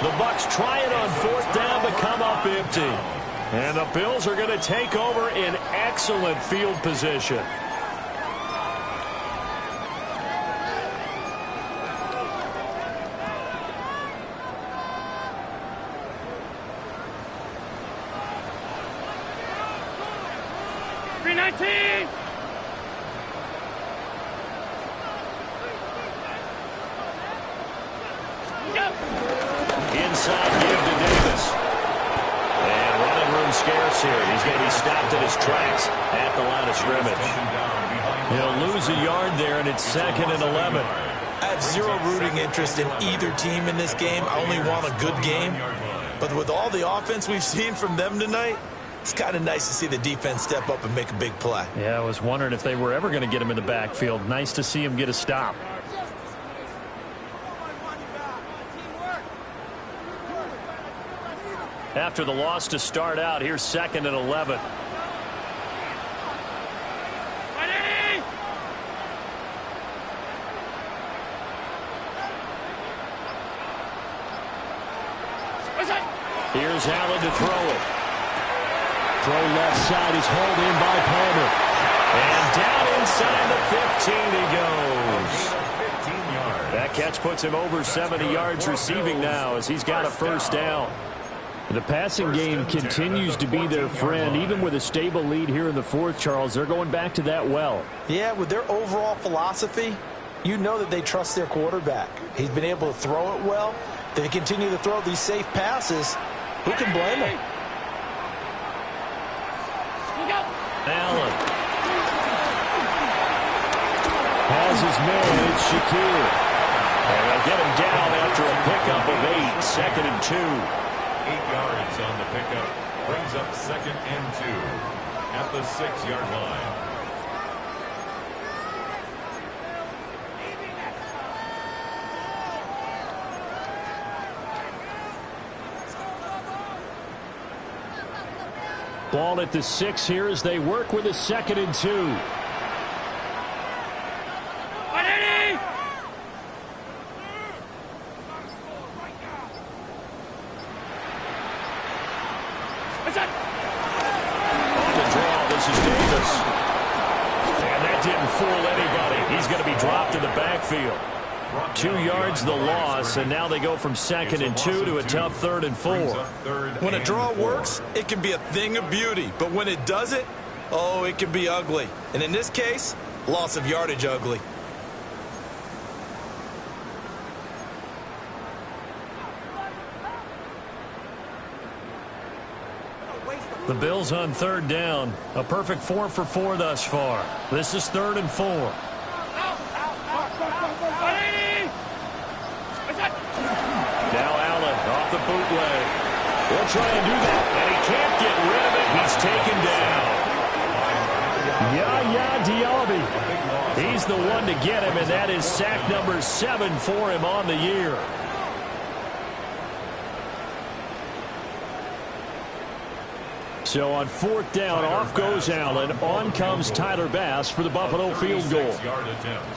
S3: The Bucs try it on 4th down, but come up empty. And the Bills are going to take over in excellent field position. Inside give to Davis. And running room scarce here. He's going to be stopped in his tracks at the line of scrimmage. He'll lose a yard there, and it's 2nd and 11.
S4: I have zero rooting interest in either team in this game. I only want a good game. But with all the offense we've seen from them tonight, it's kind of nice to see the defense step up and make a big play.
S3: Yeah, I was wondering if they were ever going to get him in the backfield. Nice to see him get a stop. After the loss to start out, here's 2nd and 11.
S5: Let's
S3: Here's Allen to throw it. Throw left side is hauled in by Palmer. And down inside the 15 he goes. That catch puts him over 70 yards receiving now as he's got a first down. The passing game continues to be their friend. Even with a stable lead here in the fourth, Charles, they're going back to that well.
S4: Yeah, with their overall philosophy, you know that they trust their quarterback. He's been able to throw it well. They continue to throw these safe passes. Who can blame them?
S3: Allen has his man. It's Shakir. And they'll get him down after a pickup of 8. 2nd and 2.
S2: 8 yards on the pickup. Brings up 2nd and 2 at the 6-yard line.
S3: Ball at the 6 here as they work with a 2nd and 2. He's going to be dropped in the backfield. 2 yards the loss, and now they go from 2nd and 2 to a tough 3rd and 4.
S4: When a draw works, it can be a thing of beauty. But when it doesn't, oh, it can be ugly. And in this case, loss of yardage ugly.
S3: The Bills on 3rd down. A perfect 4 for 4 thus far. This is 3rd and 4. Now Allen off the bootleg. He'll try and do that, and he can't get rid of it. He's taken down. Diaby. He's the one to get him, and that is sack number 7 for him on the year. So on 4th down, off goes Allen. On comes Tyler Bass for the Buffalo field goal.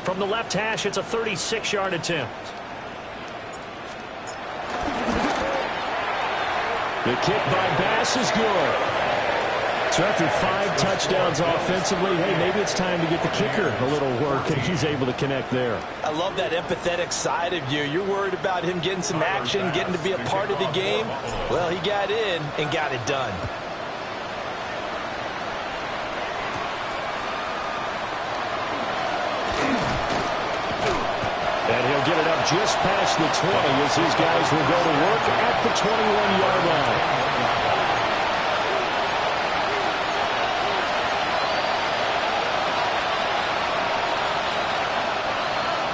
S3: From the left hash, it's a 36-yard attempt. The kick by Bass is good. So after 5 touchdowns offensively, hey, maybe it's time to get the kicker a little work, and he's able to connect there.
S4: I love that empathetic side of you. You're worried about him getting some action, getting to be a part of the game. Well, he got in and got it done.
S3: And he'll get it up just past the 20 as these guys will go to work at the 21-yard line.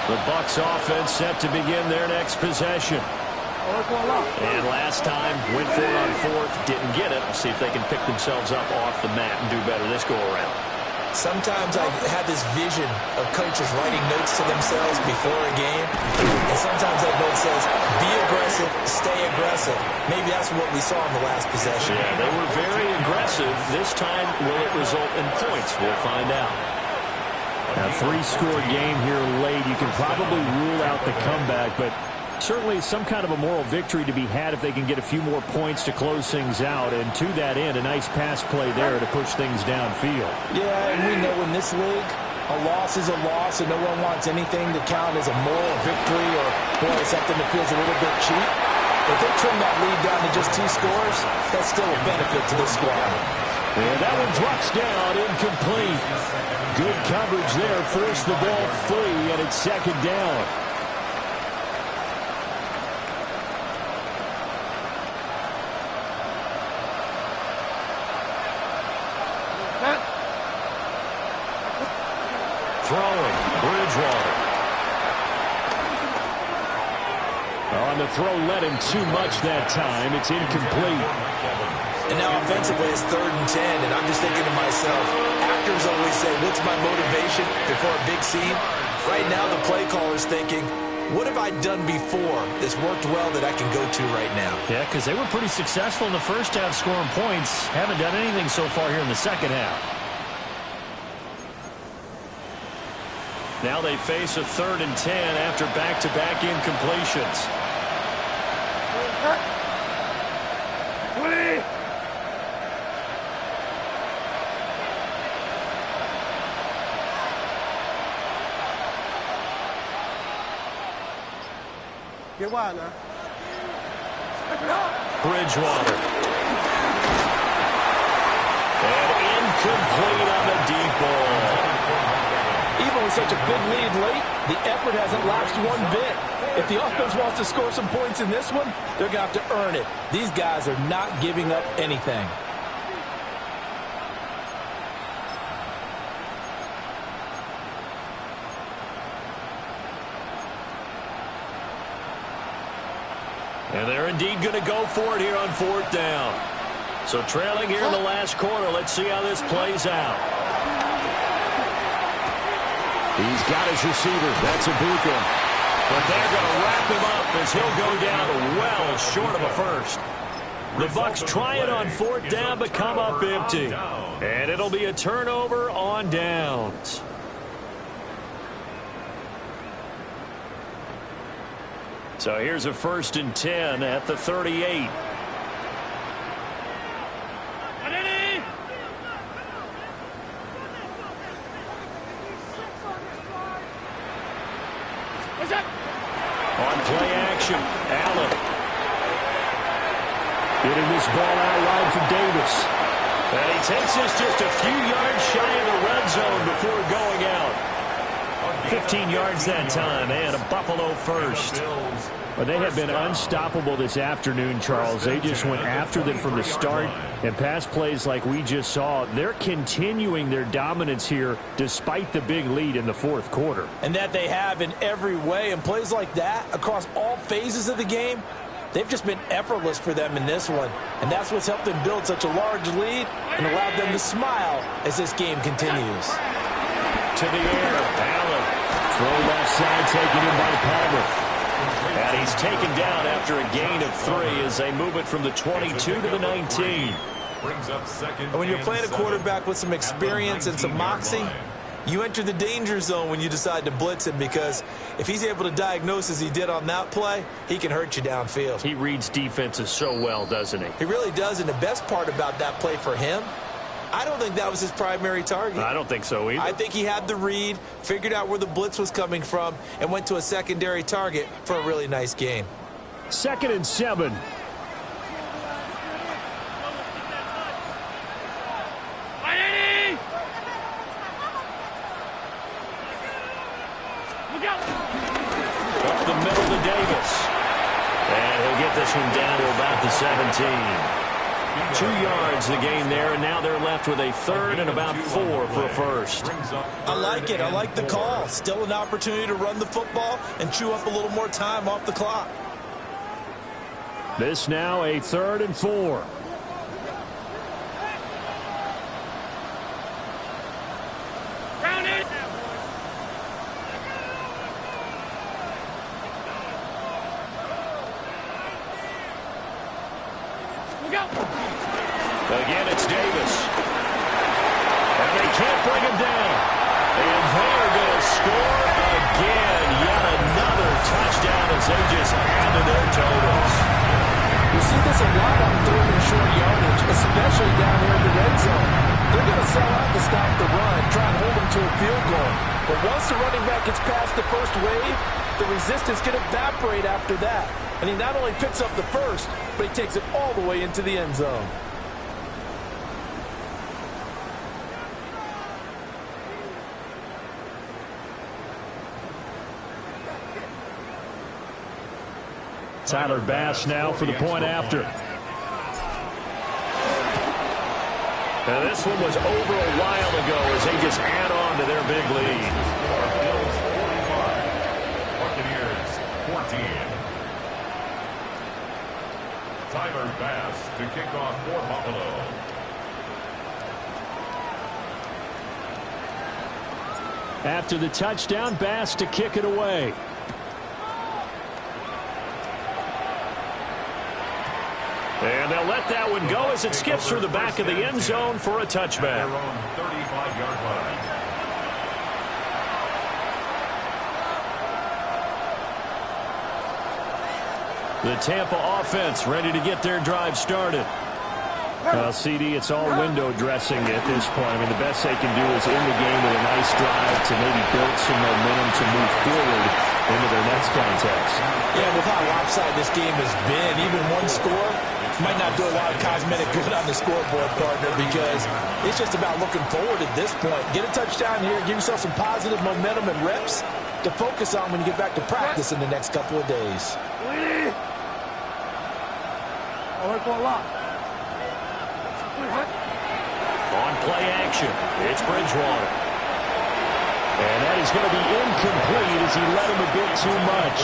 S3: The Bucs offense set to begin their next possession. And last time, went for it on 4th, didn't get it. See if they can pick themselves up off the mat and do better this go-around.
S4: Sometimes I have this vision of coaches writing notes to themselves before a game. And sometimes that note says, be aggressive, stay aggressive. Maybe that's what we saw in the last possession.
S3: Yeah, they were very aggressive. This time, will it result in points? We'll find out. A 3-score game here late. You can probably rule out the comeback, but certainly some kind of a moral victory to be had if they can get a few more points to close things out. And to that end, a nice pass play there to push things downfield.
S4: Yeah, and we know in this league, a loss is a loss, and no one wants anything to count as a moral victory or, boy, something that feels a little bit cheap. If they trim that lead down to just 2 scores, that's still a benefit to this squad.
S3: And that one drops down, incomplete. Good coverage there, forced the ball free, and it's 2nd down. Throwing, Bridgewater. On the throw, led him too much that time. It's incomplete.
S4: And now offensively it's 3rd and 10, and I'm just thinking to myself, actors always say, what's my motivation before a big scene? Right now the play caller's thinking, what have I done before that's worked well that I can go to right now?
S3: Yeah, because they were pretty successful in the first half scoring points. Haven't done anything so far here in the second half. Now they face a 3rd and 10 after back-to-back incompletions. Bridgewater. And incomplete on the deep ball.
S4: Even with such a big lead late, the effort hasn't lapsed one bit. If the offense wants to score some points in this one, they're going to have to earn it. These guys are not giving up anything.
S3: And they're indeed going to go for it here on 4th down. So trailing here in the last quarter. Let's see how this plays out. He's got his receiver. That's Ibuka. But they're going to wrap him up as he'll go down well short of a first. The Bucs try it on 4th down, but come up empty. And it'll be a turnover on downs. So here's a 1st and 10 at the 38. On play action, Allen.
S1: Getting this ball out wide for Davis.
S3: And he takes this just a few yards shy of the red zone before going out. 15 yards that time, and a Buffalo first.
S1: Well, they have been unstoppable this afternoon, Charles. They just went after them from the start. And pass plays like we just saw, they're continuing their dominance here despite the big lead in the 4th quarter.
S4: And that they have in every way. And plays like that across all phases of the game, they've just been effortless for them in this one. And that's what's helped them build such a large lead and allowed them to smile as this game continues.
S3: To the air, Allen.
S1: Throw left side taken in by Palmer.
S3: And he's taken down after a gain of 3 as they move it from the 22 to the 19.
S4: And when you're playing a quarterback with some experience and some moxie, you enter the danger zone when you decide to blitz him, because if he's able to diagnose as he did on that play, he can hurt you downfield.
S3: He reads defenses so well, doesn't he?
S4: He really does, and the best part about that play for him, I don't think that was his primary target.
S3: I don't think so either.
S4: I think he had the read, figured out where the blitz was coming from, and went to a secondary target for a really nice gain.
S1: 2nd and 7.
S3: Up the middle to Davis. And he'll get this one down to about the 17. 2 yards the gain there, and now they're left with a 3rd and about 4 for a first.
S4: I like it. I like the call. Still an opportunity to run the football and chew up a little more time off the clock.
S1: This now a 3rd and 4.
S3: Again, it's Davis. And they can't bring him down. And they're going to score again. Yet another touchdown as they just add to their totals.
S4: You see this a lot on 3rd and short yardage, especially down here in the red zone. They're going to sell out to stop the run, try and hold them to a field goal. But once the running back gets past the first wave, the resistance can evaporate after that. And he not only picks up the first, but he takes it all the way into the end zone.
S1: Tyler Bass now for the point after.
S3: Now this one was over a while ago as they just add on to their big lead.
S2: Bills 45, Buccaneers 14. Tyler Bass to kick off for Buffalo.
S1: After the touchdown, Bass to kick it away.
S3: And they'll let that one go as it skips through the back of the end zone for a touchback.
S2: 35-yard line.
S3: The Tampa offense ready to get their drive started.
S1: Well, CD, it's all window dressing at this point. I mean, the best they can do is end the game with a nice drive to maybe build some momentum to move forward into their next contest.
S4: Yeah, with how upside this game has been. Even one score might not do a lot of cosmetic good on the scoreboard, partner, because it's just about looking forward at this point. Get a touchdown here, give yourself some positive momentum and reps to focus on when you get back to practice in the next couple of days.
S3: On play action, it's Bridgewater. And that is going to be incomplete as he led him a bit too much.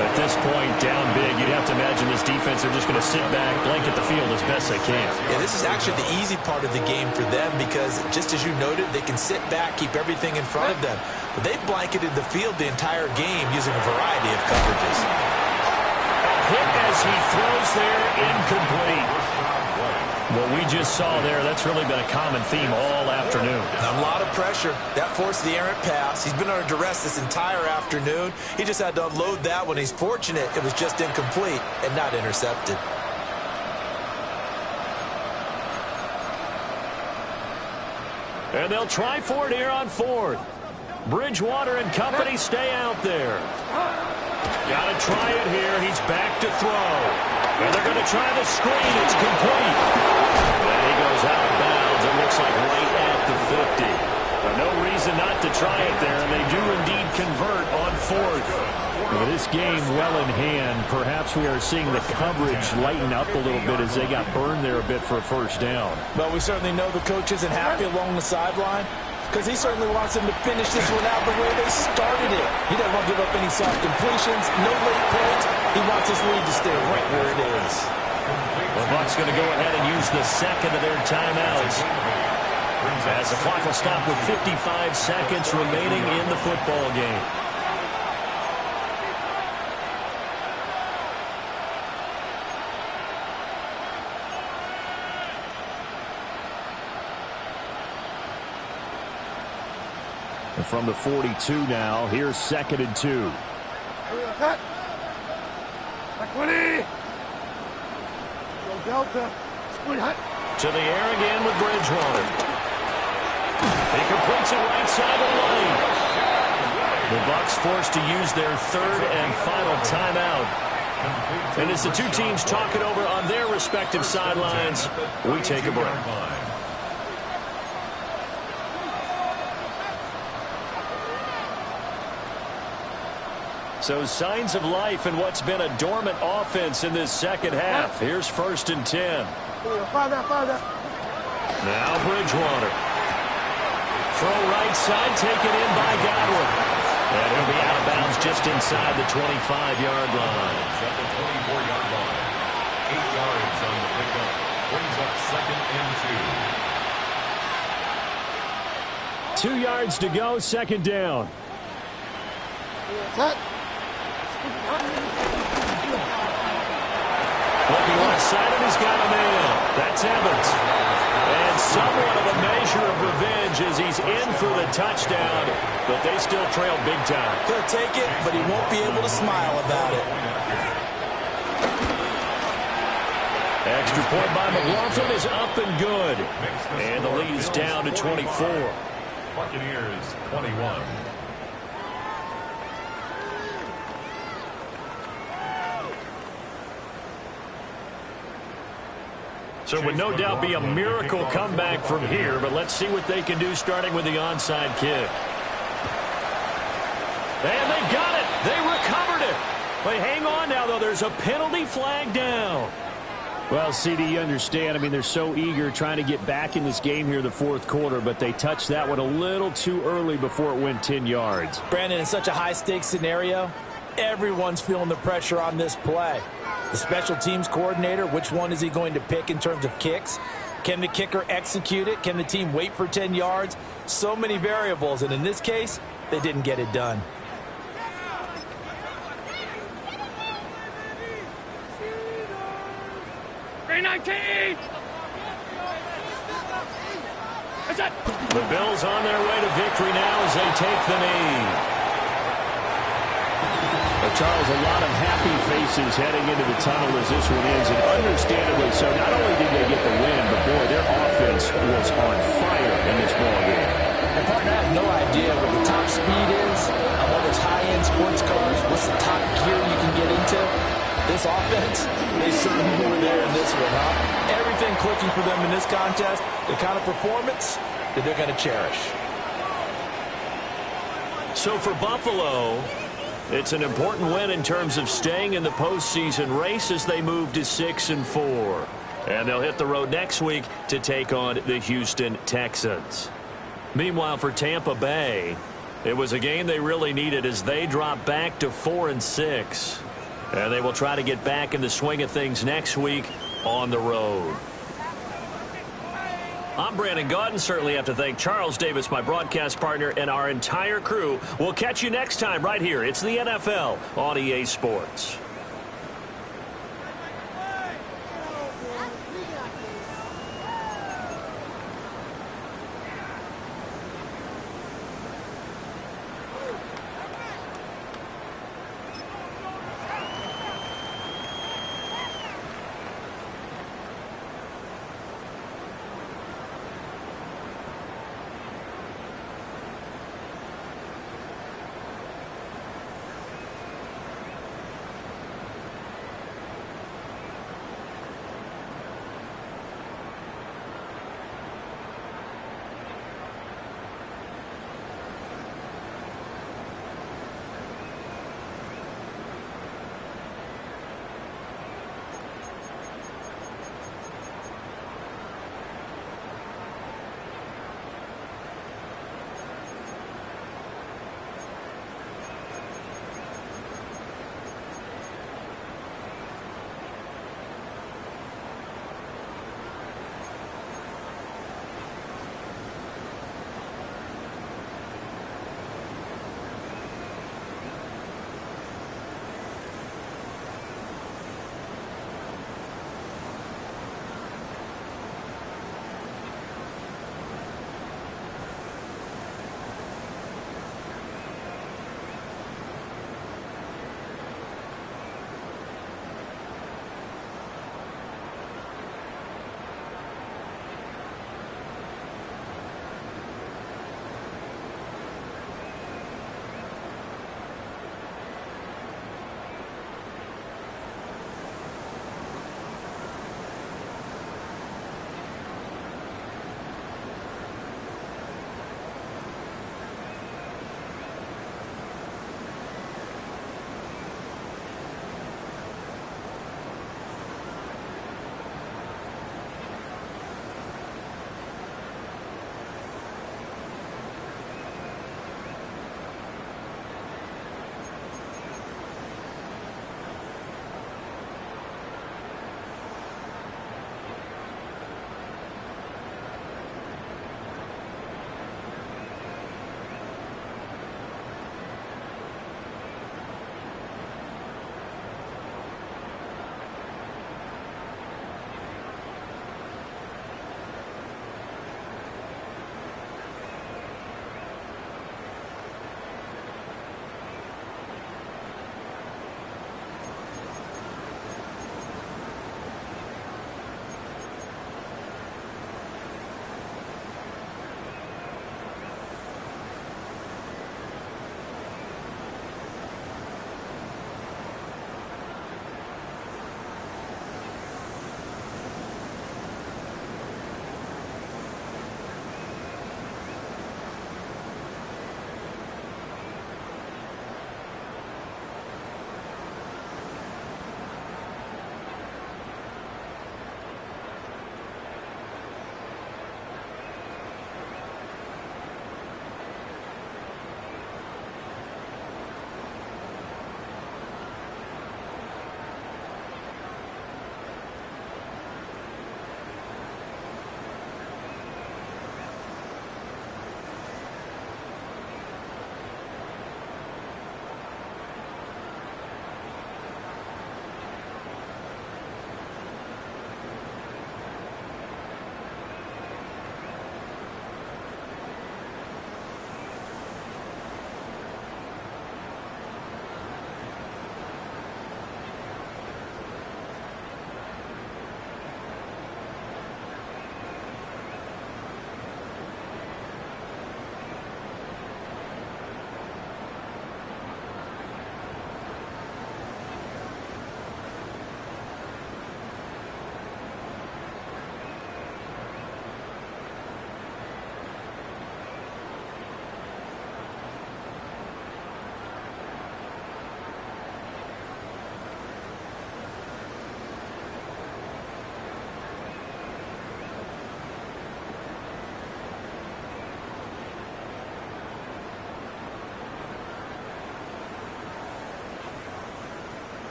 S3: At this point, down big, you'd have to imagine this defense are just going to sit back, blanket the field as best they can.
S4: Yeah, this is actually the easy part of the game for them because, just as you noted, they can sit back, keep everything in front of them. But they've blanketed the field the entire game using a variety of coverages.
S3: A hit as he throws there, incomplete. What we just saw there, that's really been a common theme all afternoon.
S4: A lot of pressure. That forced the errant pass. He's been under duress this entire afternoon. He just had to unload that one. He's fortunate it was just incomplete and not intercepted.
S3: And they'll try for it here on fourth. Bridgewater and company stay out there. Got to try it here. He's back to throw. And they're going to try the screen. It's complete. And he goes out of bounds. It looks like right at the 50. No reason not to try it there, and they do indeed convert on fourth. Well, this game well in hand. Perhaps we are seeing the coverage lighten up a little bit as they got burned there a bit for a first down.
S4: Well, we certainly know the coach isn't happy along the sideline because he certainly wants them to finish this one out the way they started it. He doesn't want to give up any soft completions, no late points. He wants his lead to stay right where it is.
S3: The Bucs going to go ahead and use the second of their timeouts as the clock will stop with 55 seconds remaining in the football game. And from the 42 now, here's 2nd and 2. To the air again with Bridgewater. He completes it right side of the lane. The Bucs forced to use their third and final timeout. And as the two teams talk it over on their respective sidelines, we take a break. So signs of life in what's been a dormant offense in this second half. Here's 1st and 10. Now Bridgewater. Throw right side, taken in by Godwin. And he'll be out of bounds just inside the 25-yard line.
S2: At the 24-yard line. 8 yards on the pickup. Brings up 2nd and 2.
S3: 2 yards to go, 2nd down. Looking left side, and he's got a man. That's Evans. And somewhat of a measure of revenge as he's in for the touchdown, but they still trail big time.
S4: He'll take it, but he won't be able to smile about it.
S3: Extra point by McLaughlin is up and good. And the lead is down to 24.
S2: Buccaneers 21.
S3: So it would no doubt be a miracle comeback from here, but let's see what they can do starting with the onside kick. And they got it. They recovered it. But hang on now, though. There's a penalty flag down. Well, CD, you understand. I mean, they're so eager trying to get back in this game here in the fourth quarter, but they touched that one a little too early before it went 10 yards.
S4: Brandon, in such a high-stakes scenario, everyone's feeling the pressure on this play. The special teams coordinator, which one is he going to pick in terms of kicks? Can the kicker execute it? Can the team wait for 10 yards? So many variables, and in this case, they didn't get it done.
S3: The Bills on their way to victory now as they take the knee. Charles, a lot of happy faces heading into the tunnel as this one ends, and understandably so. Not only did they get the win, but boy, their offense was on fire in this ballgame.
S4: And partner, I have no idea what the top speed is on one of those high-end sports cars. What's the top gear you can get into? This offense, they certainly were there in this one, huh? Everything clicking for them in this contest, the kind of performance that they're going to cherish.
S3: So for Buffalo, it's an important win in terms of staying in the postseason race as they move to 6-4. And they'll hit the road next week to take on the Houston Texans. Meanwhile, for Tampa Bay, it was a game they really needed as they drop back to 4-6. And they will try to get back in the swing of things next week on the road. I'm Brandon Gaudin. Certainly have to thank Charles Davis, my broadcast partner, and our entire crew. We'll catch you next time right here. It's the NFL on EA Sports.